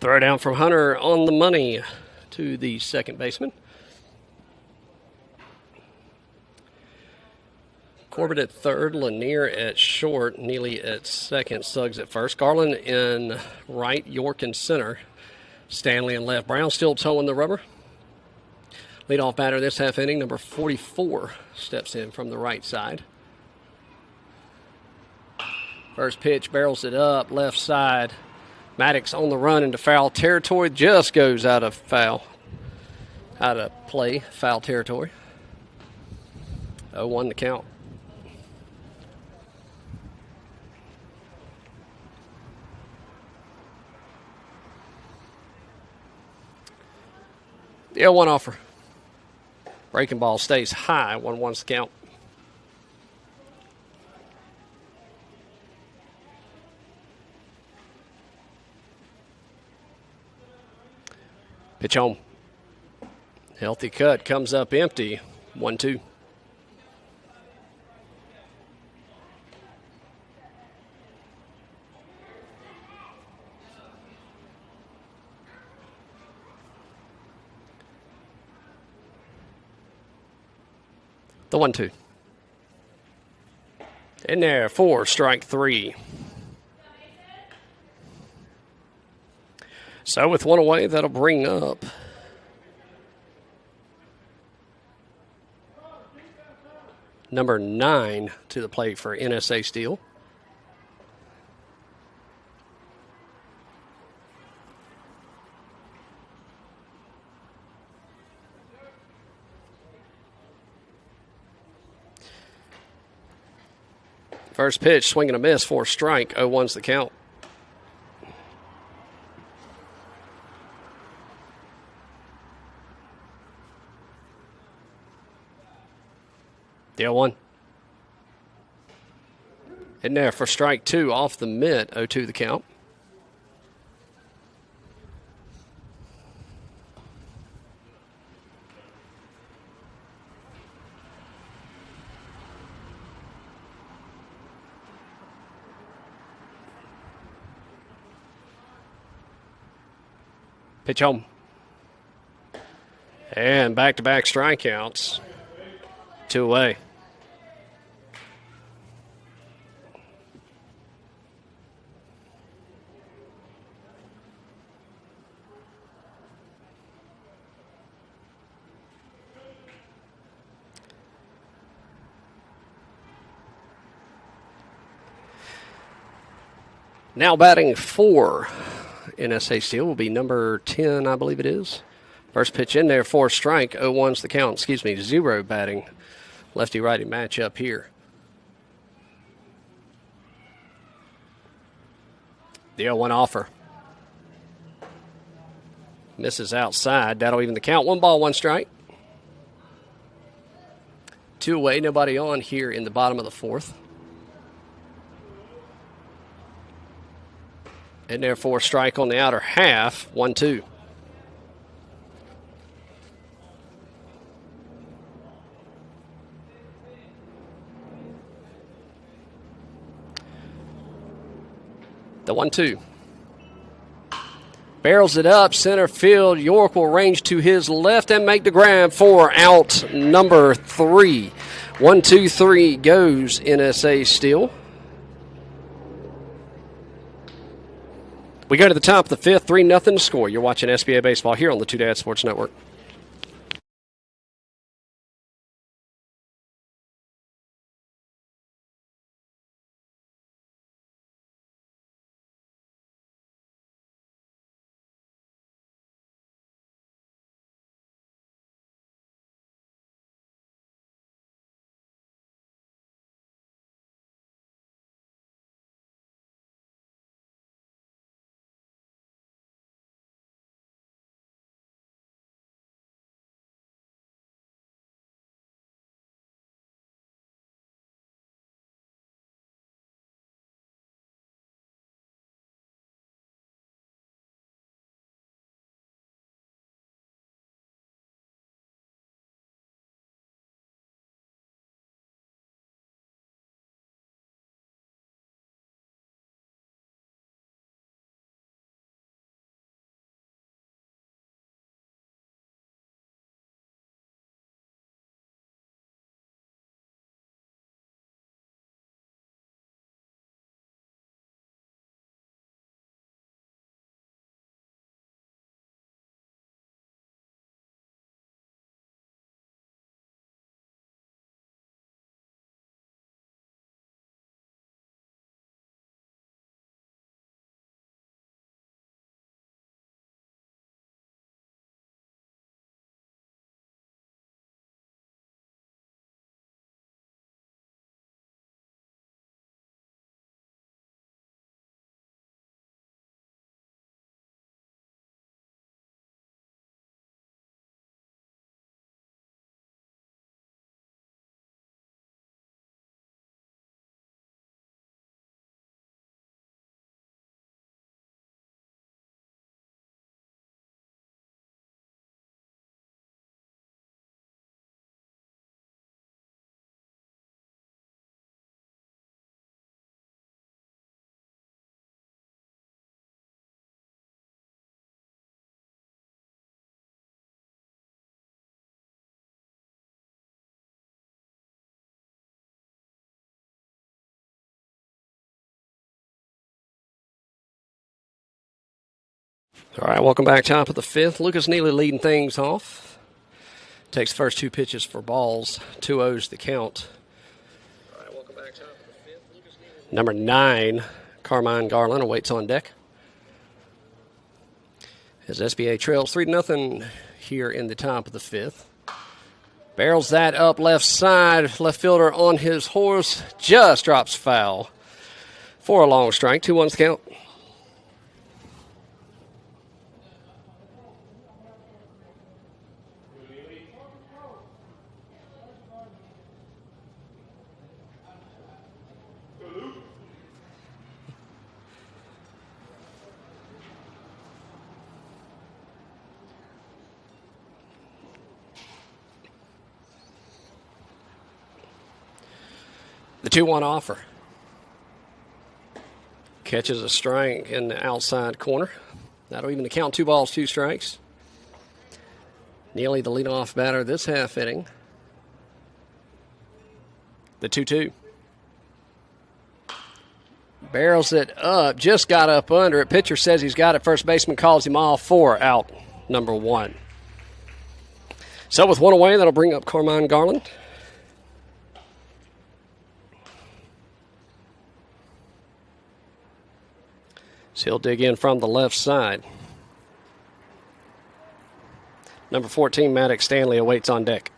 Throw down from Hunter on the money to the second baseman. Corbett at third, Lanier at short, Neely at second, Suggs at first. Garland in right, York in center, Stanley in left. Brown still towing the rubber. Leadoff batter this half inning, number 44, steps in from the right side. First pitch, barrels it up, left side. Maddox on the run into foul territory, just goes out of play, foul territory. 0-1 to count. The 0-1 offer. Breaking ball stays high, 1-1's the count. Pitch home. Healthy cut, comes up empty, 1-2. The 1-2. In there, 4, strike 3. So with one away, that'll bring up number 9 to the plate for NSA Steel. First pitch, swing and a miss for a strike. 0-1's the count. The 0-1. In there for strike 2 off the mitt. 0-2 the count. Pitch home. And back-to-back strikeouts. 2 away. Now batting for NSA Steel will be number 10, I believe it is. First pitch in there for a strike. 0-1's the count. 0 batting. Lefty-righty matchup here. The 0-1 offer. Misses outside. That'll even the count. 1 ball, 1 strike. 2 away. Nobody on here in the bottom of the 4th. And therefore, strike on the outer half, 1-2. The 1-2. Barrels it up, center field. York will range to his left and make the grab for out number 3. 1-2-3 goes NSA Steel. We go to the top of the 5th, 3-0 to score. You're watching SBA Baseball here on the Two Dad Sports Network. All right, welcome back. Top of the fifth. Lucas Neely leading things off. Takes the first two pitches for balls. 2-0's the count. All right, welcome back. Top of the fifth. Lucas Neely. Number 9, Carmine Garland awaits on deck. As SBA trails 3-0 here in the top of the fifth. Barrels that up left side. Left fielder on his horse just drops foul for a long strike. 2-1's the count. The 2-1 offer. Catches a strike in the outside corner. That'll even count 2 balls, 2 strikes. Neely, the leadoff batter this half inning. The 2-2. Barrels it up, just got up under it. Pitcher says he's got it. First baseman calls him off for out number 1. So with 1 away, that'll bring up Carmine Garland. So he'll dig in from the left side. Number 14, Maddox Stanley, awaits on deck.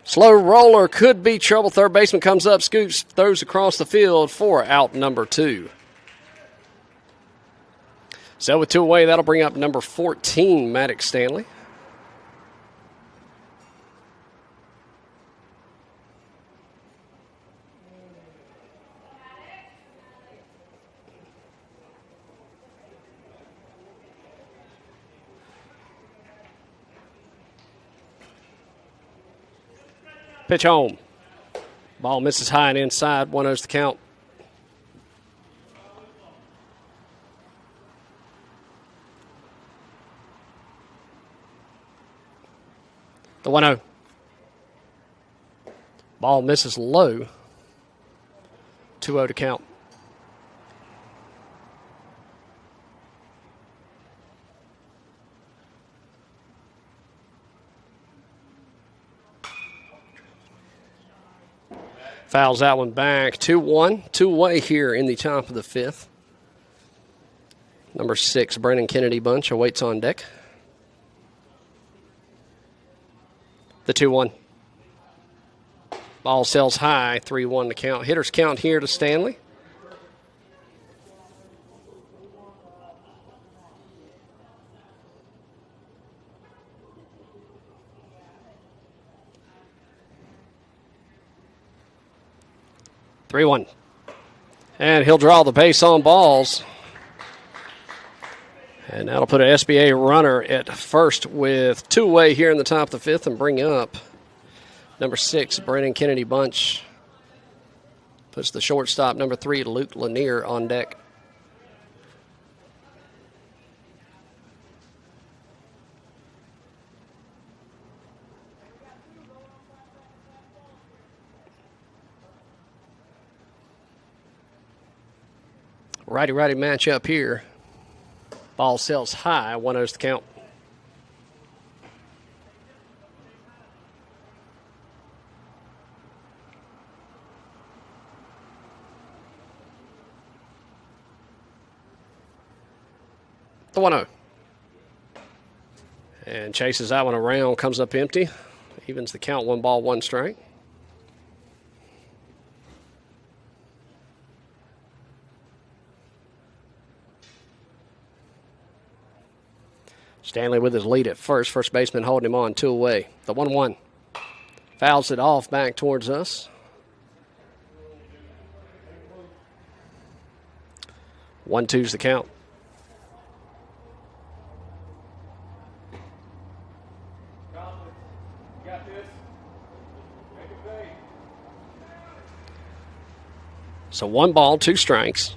Slow roller could be trouble. Third baseman comes up, scoops, throws across the field for out number 2. So with 2 away, that'll bring up number 14, Maddox Stanley. Pitch home. Ball misses high and inside. 1-0's the count. The 1-0. Ball misses low. 2-0 to count. Fouls that one back. 2-1. 2 away here in the top of the fifth. Number 6, Brennan Kennedy Bunch awaits on deck. The 2-1. Ball sails high. 3-1 to count. Hitters count here to Stanley. And he'll draw the base on balls. And that'll put an SBA runner at first with 2 away here in the top of the fifth and bring up number 6, Brennan Kennedy Bunch. Puts the shortstop, number 3, Luke Lanier, on deck. Righty-righty matchup here. Ball sails high. 1-0's the count. The 1-0. And chases that one around. Comes up empty. Evens the count. 1 ball, 1 strike. Stanley with his lead at first. First baseman holding him on. 2 away. The 1-1. Fouls it off back towards us. 1-2's the count. So 1 ball, 2 strikes.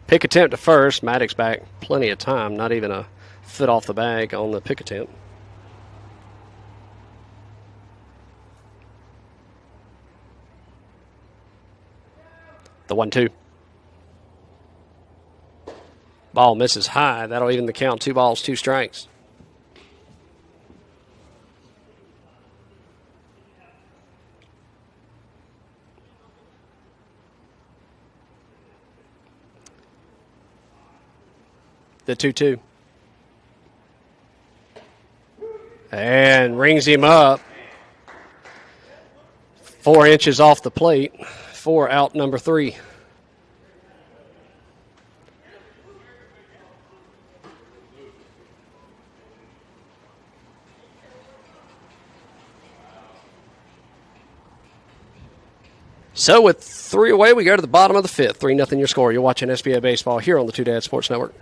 Pick attempt to first. Maddox back. Plenty of time. Not even a foot off the bag on the pick attempt. The 1-2. Ball misses high. That'll even the count. 2 balls, 2 strikes. The 2-2. And rings him up. 4 inches off the plate. 4 out, number 3. So with 3 away, we go to the bottom of the 5th. 3-0 your score. You're watching SBA Baseball here on the Two Dad Sports Network.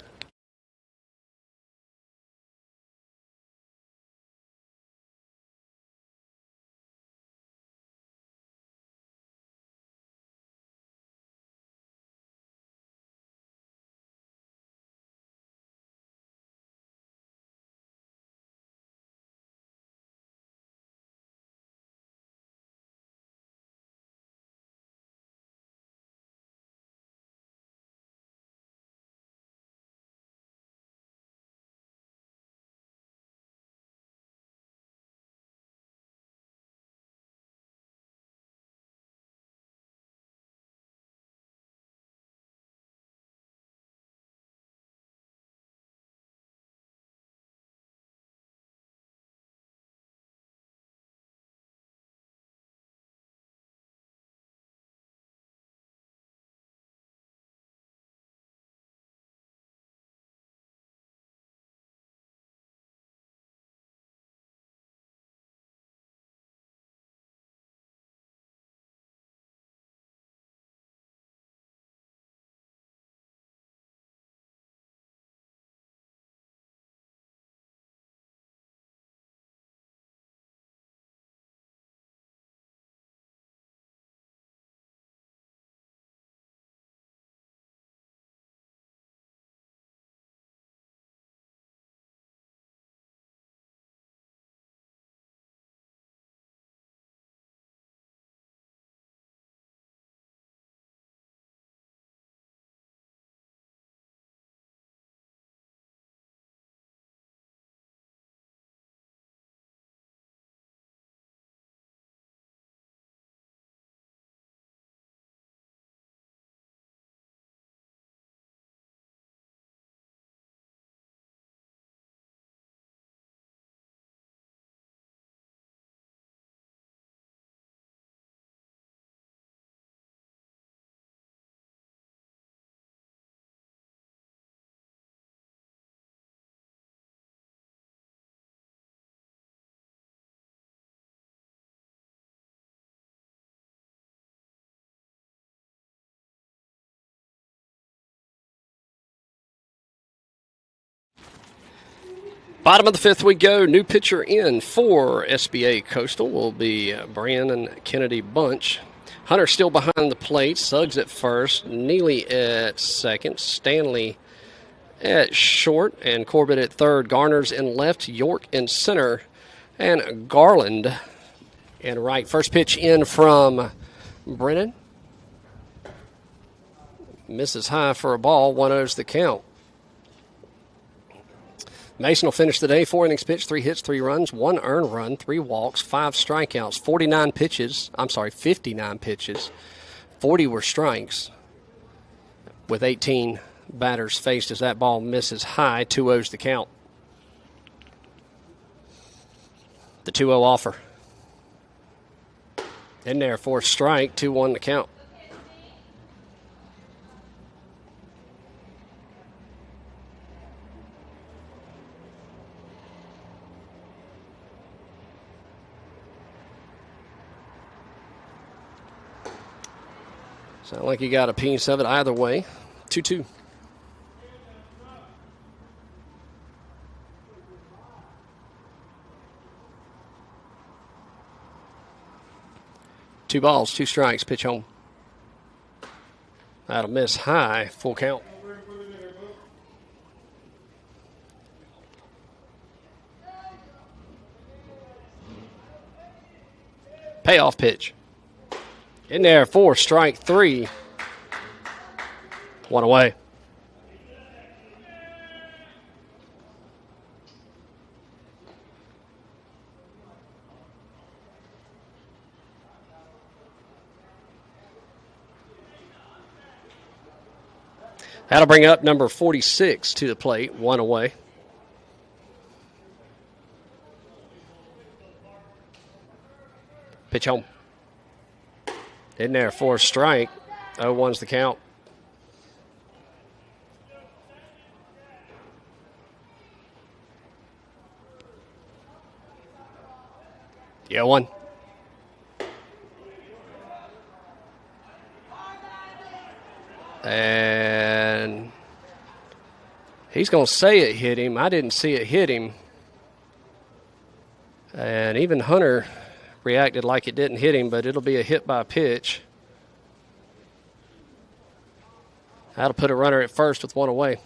Bottom of the 5th we go. New pitcher in for SBA Coastal will be Brandon Kennedy Bunch. Hunter still behind the plate. Suggs at first. Neely at second. Stanley at short. And Corbett at third. Garner's in left. York in center. And Garland in right. First pitch in from Brennan. Misses high for a ball. 1-0's the count. Mason will finish the day. 4 innings pitched, 3 hits, 3 runs, 1 earned run, 3 walks, 5 strikeouts, 59 pitches. 40 were strikes with 18 batters faced as that ball misses high. 2-0's the count. The 2-0 offer. In there for a strike, 2-1 the count. Sound like you got a piece of it either way. 2-2. Two balls, 2 strikes, pitch home. That'll miss high, full count. Payoff pitch. In there for strike 3. One away. That'll bring up number 46 to the plate, one away. Pitch home. In there for a strike. 0-1's the count. Yeah, one. And he's going to say it hit him. I didn't see it hit him. And even Hunter reacted like it didn't hit him, but it'll be a hit by pitch. That'll put a runner at first with one away.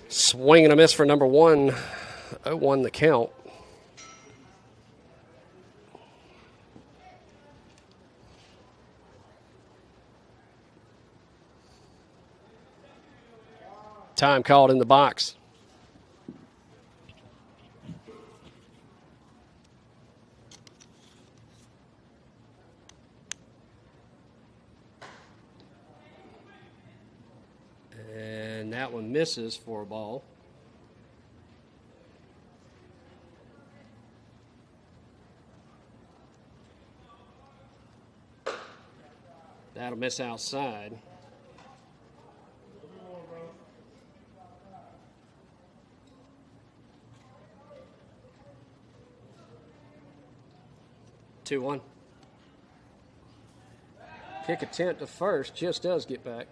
Swing and a miss for number 1. 0-1 the count. Time called in the box. And that one misses for a ball. That'll miss outside. Two one. Kick attempt to first, just does get back.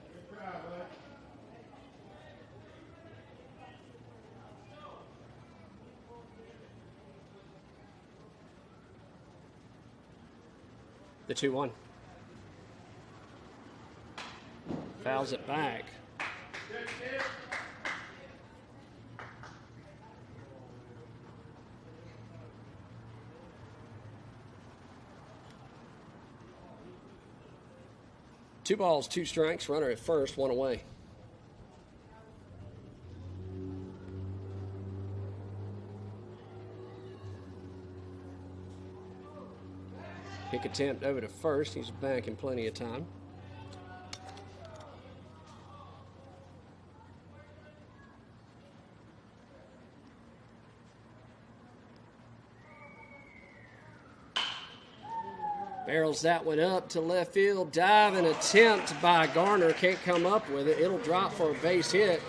The 2-1. Fouls it back. Two balls, two strikes, runner at first, one away. Kick attempt over to first. He's back in plenty of time. Barrels that one up to left field. Diving attempt by Garner. Can't come up with it. It'll drop for a base hit.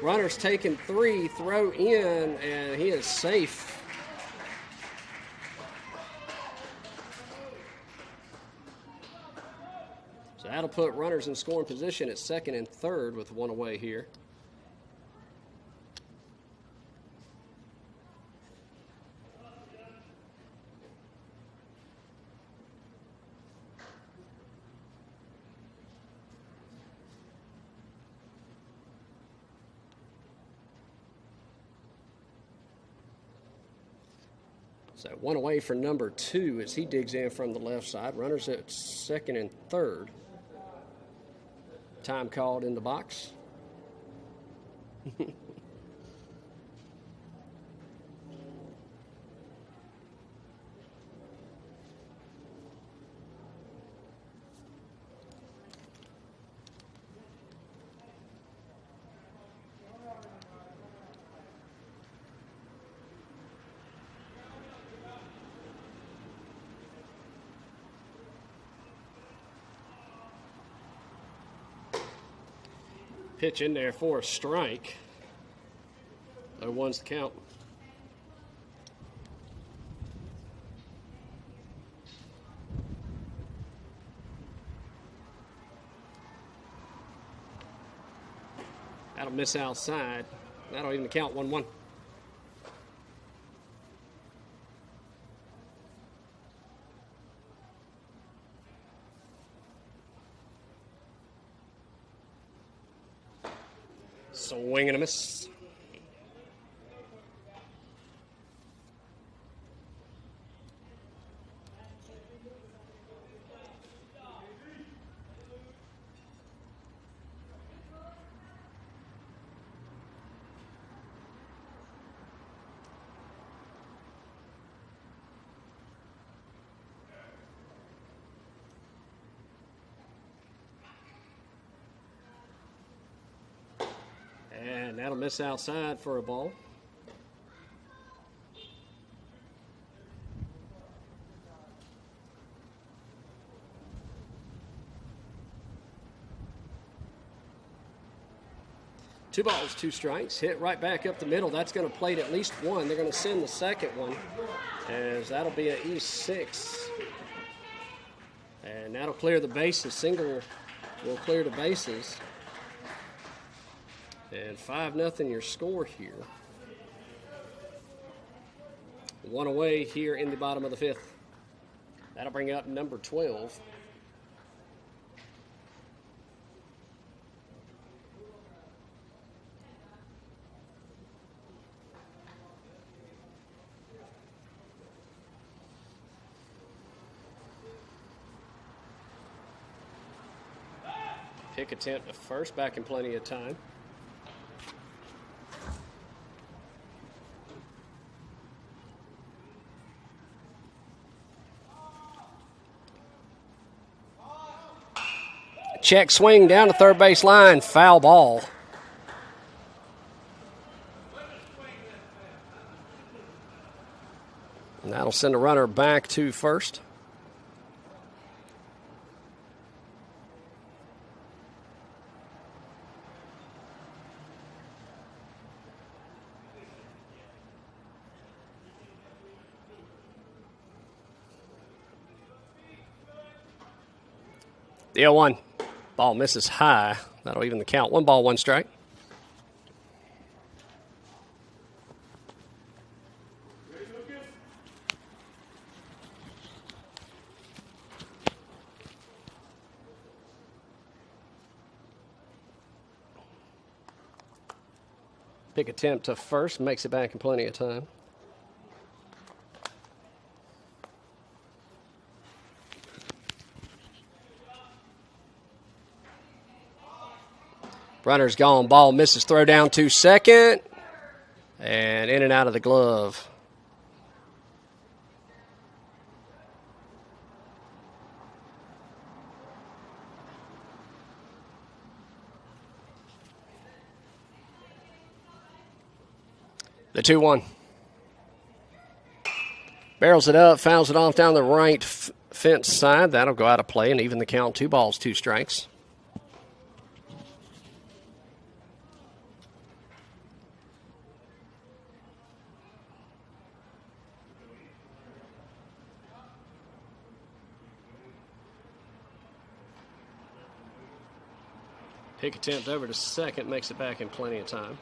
Runner's taking 3, throw in, and he is safe. So that'll put runners in scoring position at second and third with one away here. So one away for number 2 as he digs in from the left side. Runners at second and third. Time called in the box. Pitch in there for a strike. 0-1's the count. That'll miss outside. That'll even count 1-1. Swing and a miss. And that'll miss outside for a ball. Two balls, two strikes. Hit right back up the middle. That's going to plate at least one. They're going to send the second one, as that'll be an E6. And that'll clear the bases. Single will clear the bases. And 5-0 your score here. One away here in the bottom of the fifth. That'll bring up number 12. Pick attempt to first, back in plenty of time. Check swing down the third base line, foul ball. And that'll send a runner back to first. The 0-1. Ball misses high. That'll even the count. 1 ball, 1 strike. Pick attempt to first, makes it back in plenty of time. Runner's gone. Ball misses. Throw down to second. And in and out of the glove. The 2-1. Barrels it up, fouls it off down the right fence side. That'll go out of play and even the count. 2 balls, 2 strikes. Pick attempt over to second, makes it back in plenty of time.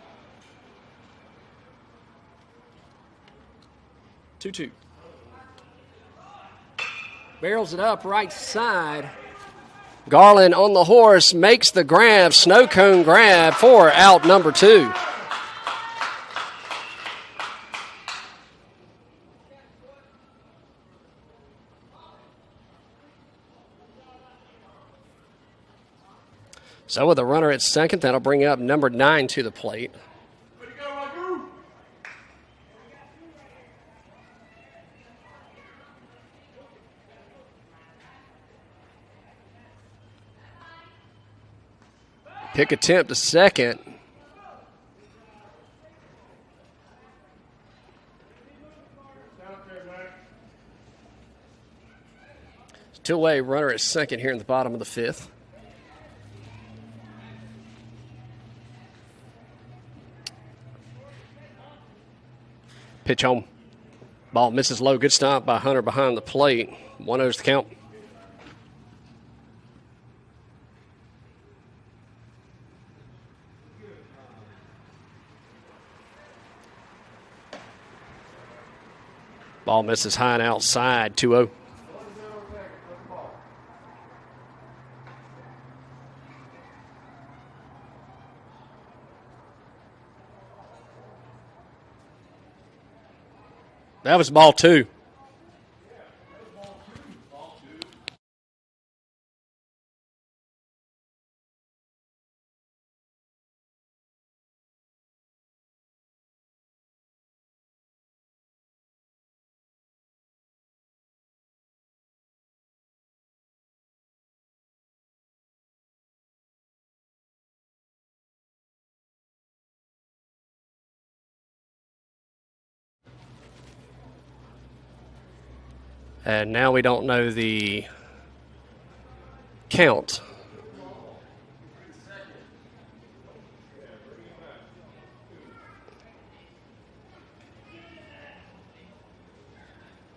2-2. Barrels it up right side. Garland on the horse, makes the grab, snow cone grab for out number 2. So with a runner at second, that'll bring up number 9 to the plate. Pick attempt to second. Two-way runner at second here in the bottom of the fifth. Pitch home. Ball misses low. Good stop by Hunter behind the plate. 1-0's the count. Ball misses high and outside. 2-0. That was ball 2. And now we don't know the count.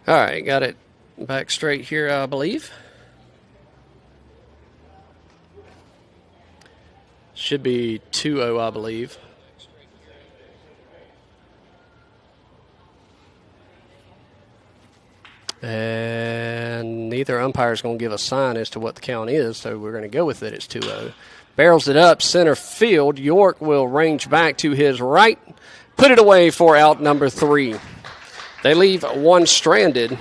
All right, got it back straight here, I believe. Should be 2-0, I believe. And neither umpire is going to give a sign as to what the count is, so we're going to go with it. It's 2-0. Barrels it up, center field. York will range back to his right. Put it away for out number 3. They leave one stranded.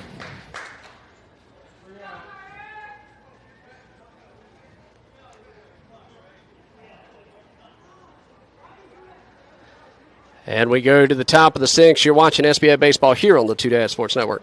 And we go to the top of the 6th. You're watching SBA Baseball here on the 2 Sports Network.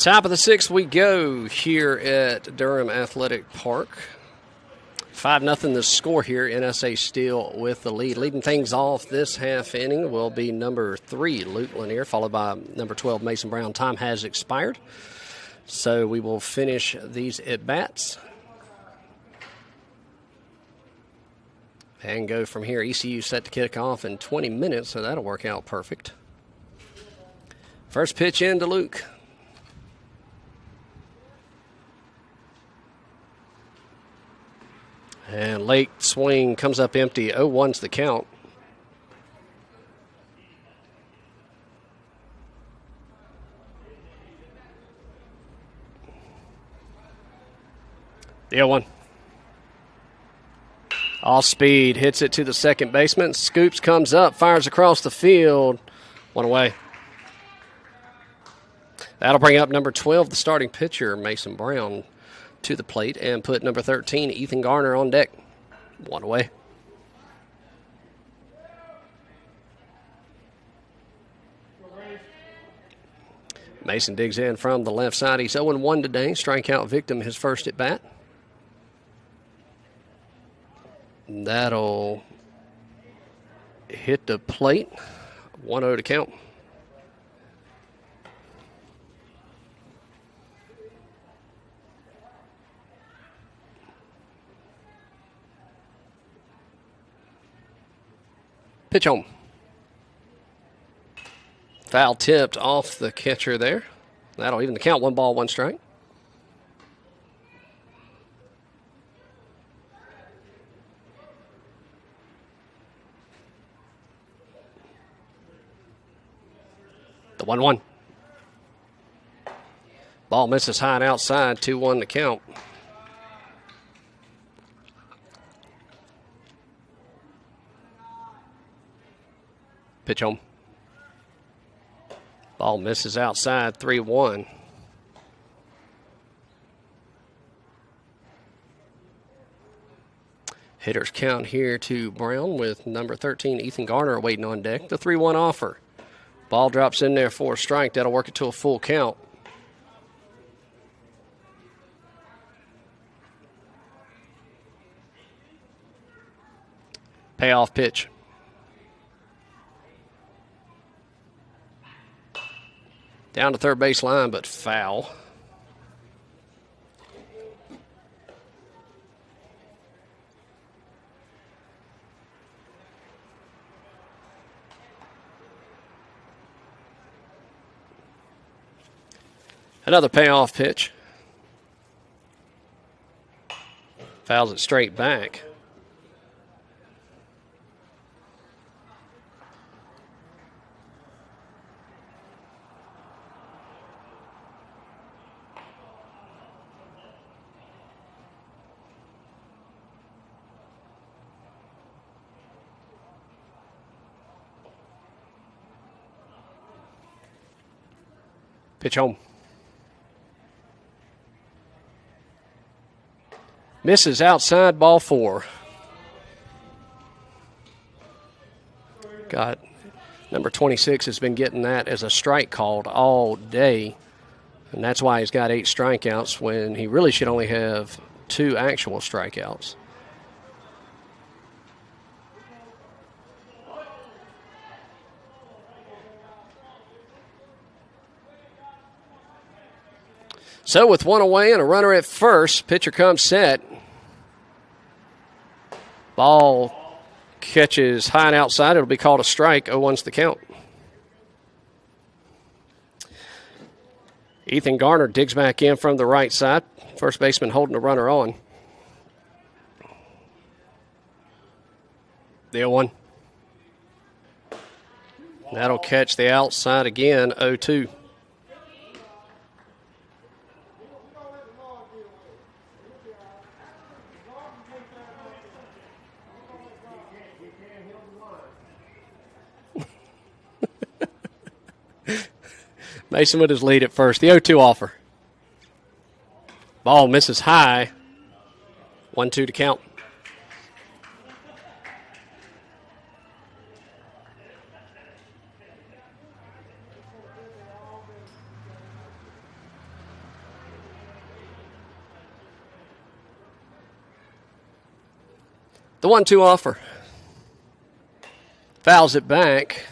Top of the 6th we go here at Durham Athletic Park. 5-0 the score here. NSA Steel with the lead. Leading things off this half inning will be number 3, Luke Lanier, followed by number 12, Mason Brown. Time has expired, so we will finish these at-bats and go from here. ECU set to kick off in 20 minutes, so that'll work out perfect. First pitch in to Luke. And late swing comes up empty. 0-1's the count. The 0-1. Off speed, hits it to the second baseman. Scoops, comes up, fires across the field. One away. That'll bring up number 12, the starting pitcher, Mason Brown, to the plate, and put number 13, Ethan Garner, on deck. One away. Mason digs in from the left side. He's 0-1 today. Strikeout victim his first at bat. That'll hit the plate. 1-0 to count. Pitch home. Foul tipped off the catcher there. That'll even the count. 1 ball, 1 strike. The 1-1. Ball misses high and outside. 2-1 to count. Pitch home. Ball misses outside. 3-1. Hitters count here to Brown with number 13, Ethan Garner, waiting on deck. The 3-1 offer. Ball drops in there for a strike. That'll work it to a full count. Payoff pitch. Down to third base line, but foul. Another payoff pitch. Fouls it straight back. Pitch home. Misses outside, ball 4. Got number 26 has been getting that as a strike called all day, and that's why he's got 8 strikeouts when he really should only have 2 actual strikeouts. So with 1 away and a runner at first, pitcher comes set. Ball catches high and outside. It'll be called a strike. 0-1's the count. Ethan Garner digs back in from the right side. First baseman holding the runner on. The 0-1. That'll catch the outside again. 0-2. Mason with his lead at first. The 0-2 offer. Ball misses high. 1-2 to count. The 1-2 offer. Fouls it back.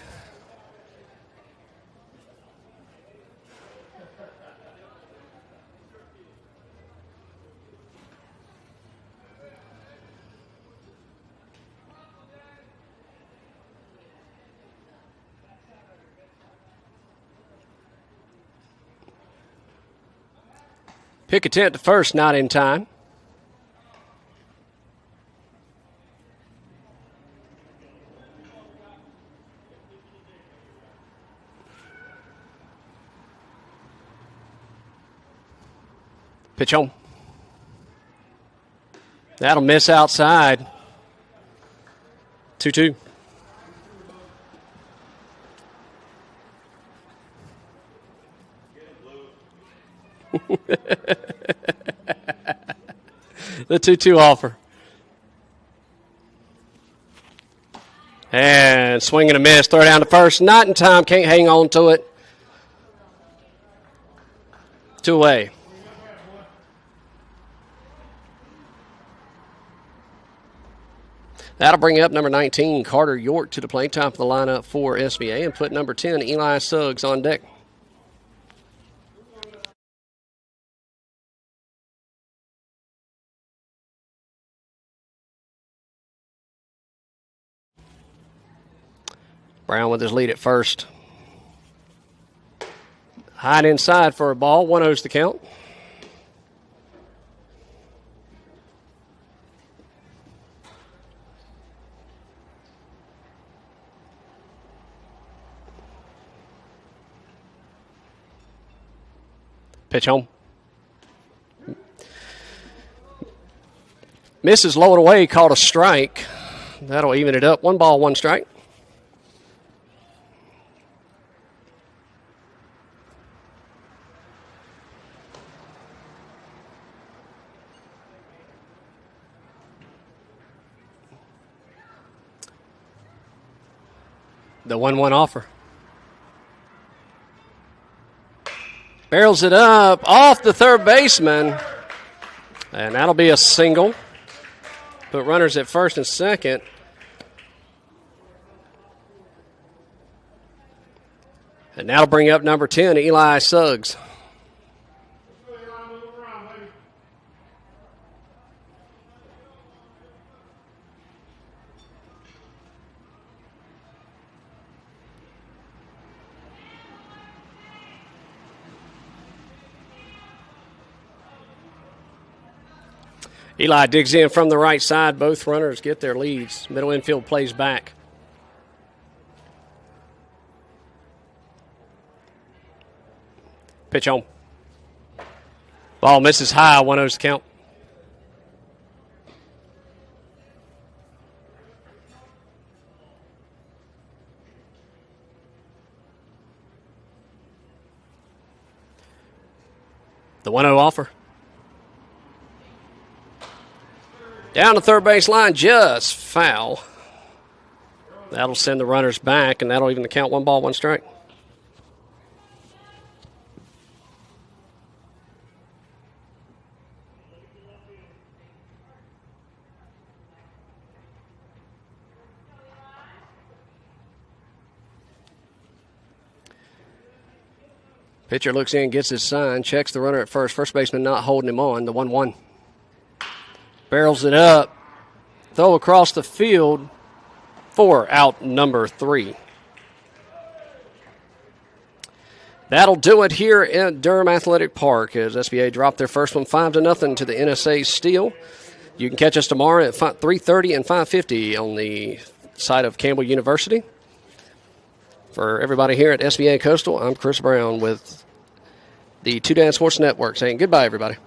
Pick attempt to first, not in time. Pitch home. That'll miss outside. 2-2. The 2-2 offer. And swing and a miss. Throw down to first. Not in time. Can't hang on to it. 2 away. That'll bring up number 19, Carter York, to the plate, top of the lineup for SBA, and put number 10, Eli Suggs, on deck. Brown with his lead at first. High inside for a ball. 1-0's the count. Pitch home. Misses low and away, called a strike. That'll even it up. 1 ball, 1 strike. The 1-1 offer. Barrels it up off the third baseman. And that'll be a single. Put runners at first and second. And that'll bring up number 10, Eli Suggs. Eli digs in from the right side. Both runners get their leads. Middle infield plays back. Pitch home. Ball misses high. 1-0's count. The 1-0 offer. Down the third base line, just foul. That'll send the runners back, and that'll even the count. 1 ball, 1 strike. Pitcher looks in, gets his sign, checks the runner at first. First baseman not holding him on. The 1-1. Barrels it up. Throw across the field for out number 3. That'll do it here at Durham Athletic Park as SBA dropped their first one 5-0 to the NSA Steel. You can catch us tomorrow at 3:30 and 5:50 on the site of Campbell University. For everybody here at SBA Coastal, I'm Chris Brown with the Two Dad Sports Network saying goodbye, everybody.